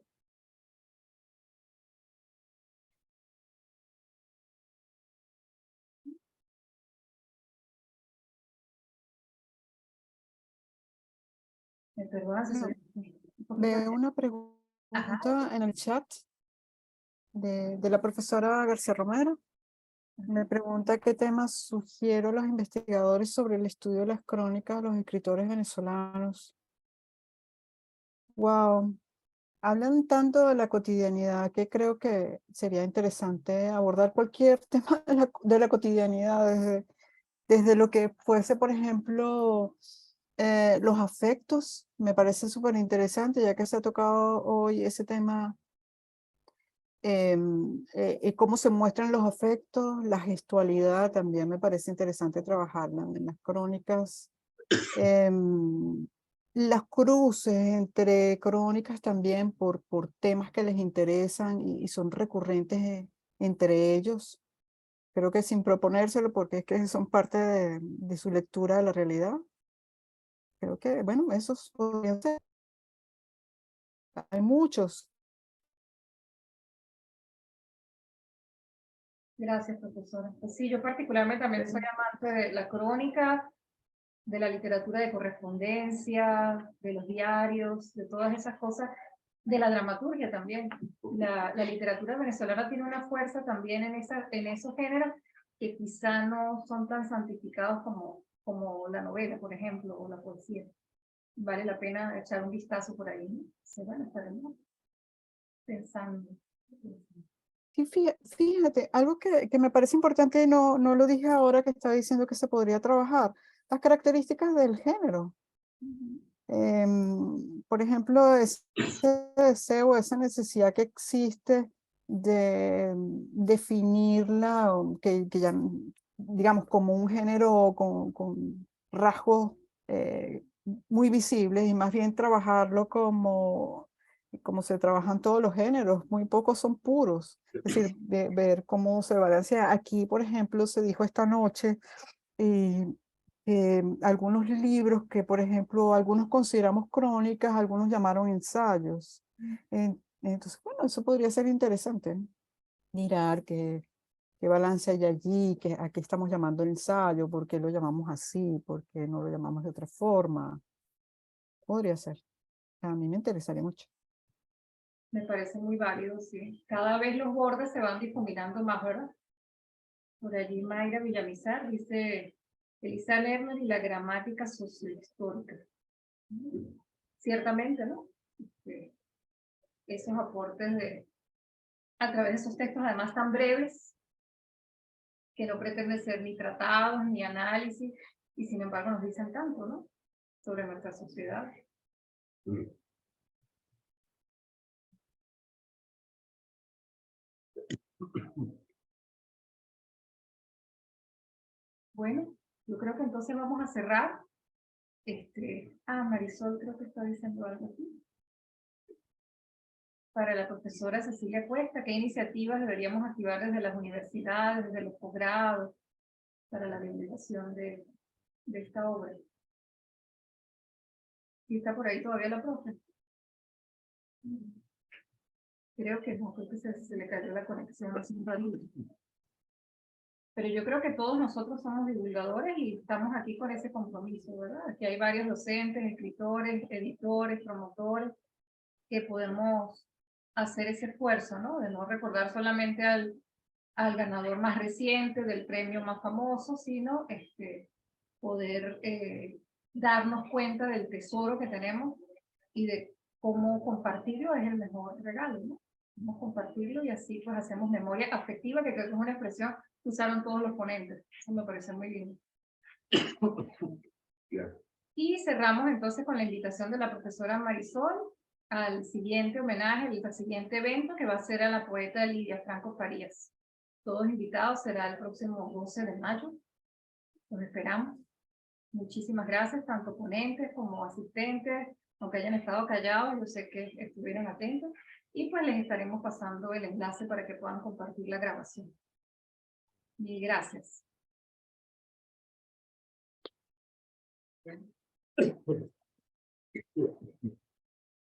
Perdón, Veo una pregunta en el chat de la profesora García Romero. Me pregunta qué temas sugiero a los investigadores sobre el estudio de las crónicas de los escritores venezolanos. Wow, hablan tanto de la cotidianidad que creo que sería interesante abordar cualquier tema de la cotidianidad, desde lo que fuese, por ejemplo, los afectos. Me parece súper interesante, ya que se ha tocado hoy ese tema, cómo se muestran los afectos, la gestualidad también me parece interesante trabajarla en las crónicas. Las cruces entre crónicas también por temas que les interesan y son recurrentes entre ellos. Creo que sin proponérselo, porque es que son parte de su lectura de la realidad. Creo que, bueno, esos podrían ser. Hay muchos. Gracias, profesora. Pues sí, yo particularmente también soy amante de la crónica, de la literatura de correspondencia, de los diarios, de todas esas cosas, de la dramaturgia también. La literatura venezolana tiene una fuerza también en esos géneros que quizá no son tan santificados como la novela, por ejemplo, o la poesía. Vale la pena echar un vistazo por ahí, ¿no? Sí, bueno, estaremos pensando. Sí, fíjate, algo que me parece importante y no lo dije ahora que estaba diciendo que se podría trabajar, las características del género. Por ejemplo, ese deseo, esa necesidad que existe de definirla, que ya, digamos, como un género con rasgos muy visibles, y más bien trabajarlo como se trabajan todos los géneros, muy pocos son puros. Es decir, ver cómo se balancea. Aquí, por ejemplo, se dijo esta noche que algunos libros que, por ejemplo, algunos consideramos crónicas, algunos llamaron ensayos. Entonces, bueno, eso podría ser interesante, ¿no? Mirar qué balance hay allí, a qué estamos llamando ensayo, por qué lo llamamos así, por qué no lo llamamos de otra forma. Podría ser. A mí me interesaría mucho. Me parece muy válido, sí. Cada vez los bordes se van difuminando más, ¿verdad? Por allí Mayra Villamizar dice Elisa Lerner y la gramática sociohistórica. Ciertamente, ¿no? Esos aportes a través de esos textos, además tan breves, que no pretenden ser ni tratados ni análisis, y sin embargo nos dicen tanto, ¿no? Sobre nuestra sociedad. Bueno, yo creo que entonces vamos a cerrar. Marisol creo que está diciendo algo aquí. Para la profesora Cecilia Cuesta, ¿qué iniciativas deberíamos activar desde las universidades, desde los posgrados, para la divulgación de esta obra? ¿Y está por ahí todavía la profe? Creo que no, creo que se le cayó la conexión hace un ratito. Pero yo creo que todos nosotros somos divulgadores y estamos aquí con ese compromiso, ¿verdad? Aquí hay varios docentes, escritores, editores, promotores, que podemos hacer ese esfuerzo, ¿no? De no recordar solamente al ganador más reciente, del premio más famoso, sino poder darnos cuenta del tesoro que tenemos y de cómo compartirlo es el mejor regalo, ¿no? Cómo compartirlo y así pues hacemos memoria afectiva, que creo que es una expresión que usaron todos los ponentes. Eso me parece muy lindo. Y cerramos entonces con la invitación de la profesora Marisol al siguiente homenaje, al siguiente evento que va a ser a la poeta Lidia Franco Farías. Todos invitados, será el próximo 12 de mayo. Los esperamos. Muchísimas gracias, tanto ponentes como asistentes, aunque hayan estado callados, yo sé que estuvieron atentos. Y pues les estaremos pasando el enlace para que puedan compartir la grabación. Mil gracias.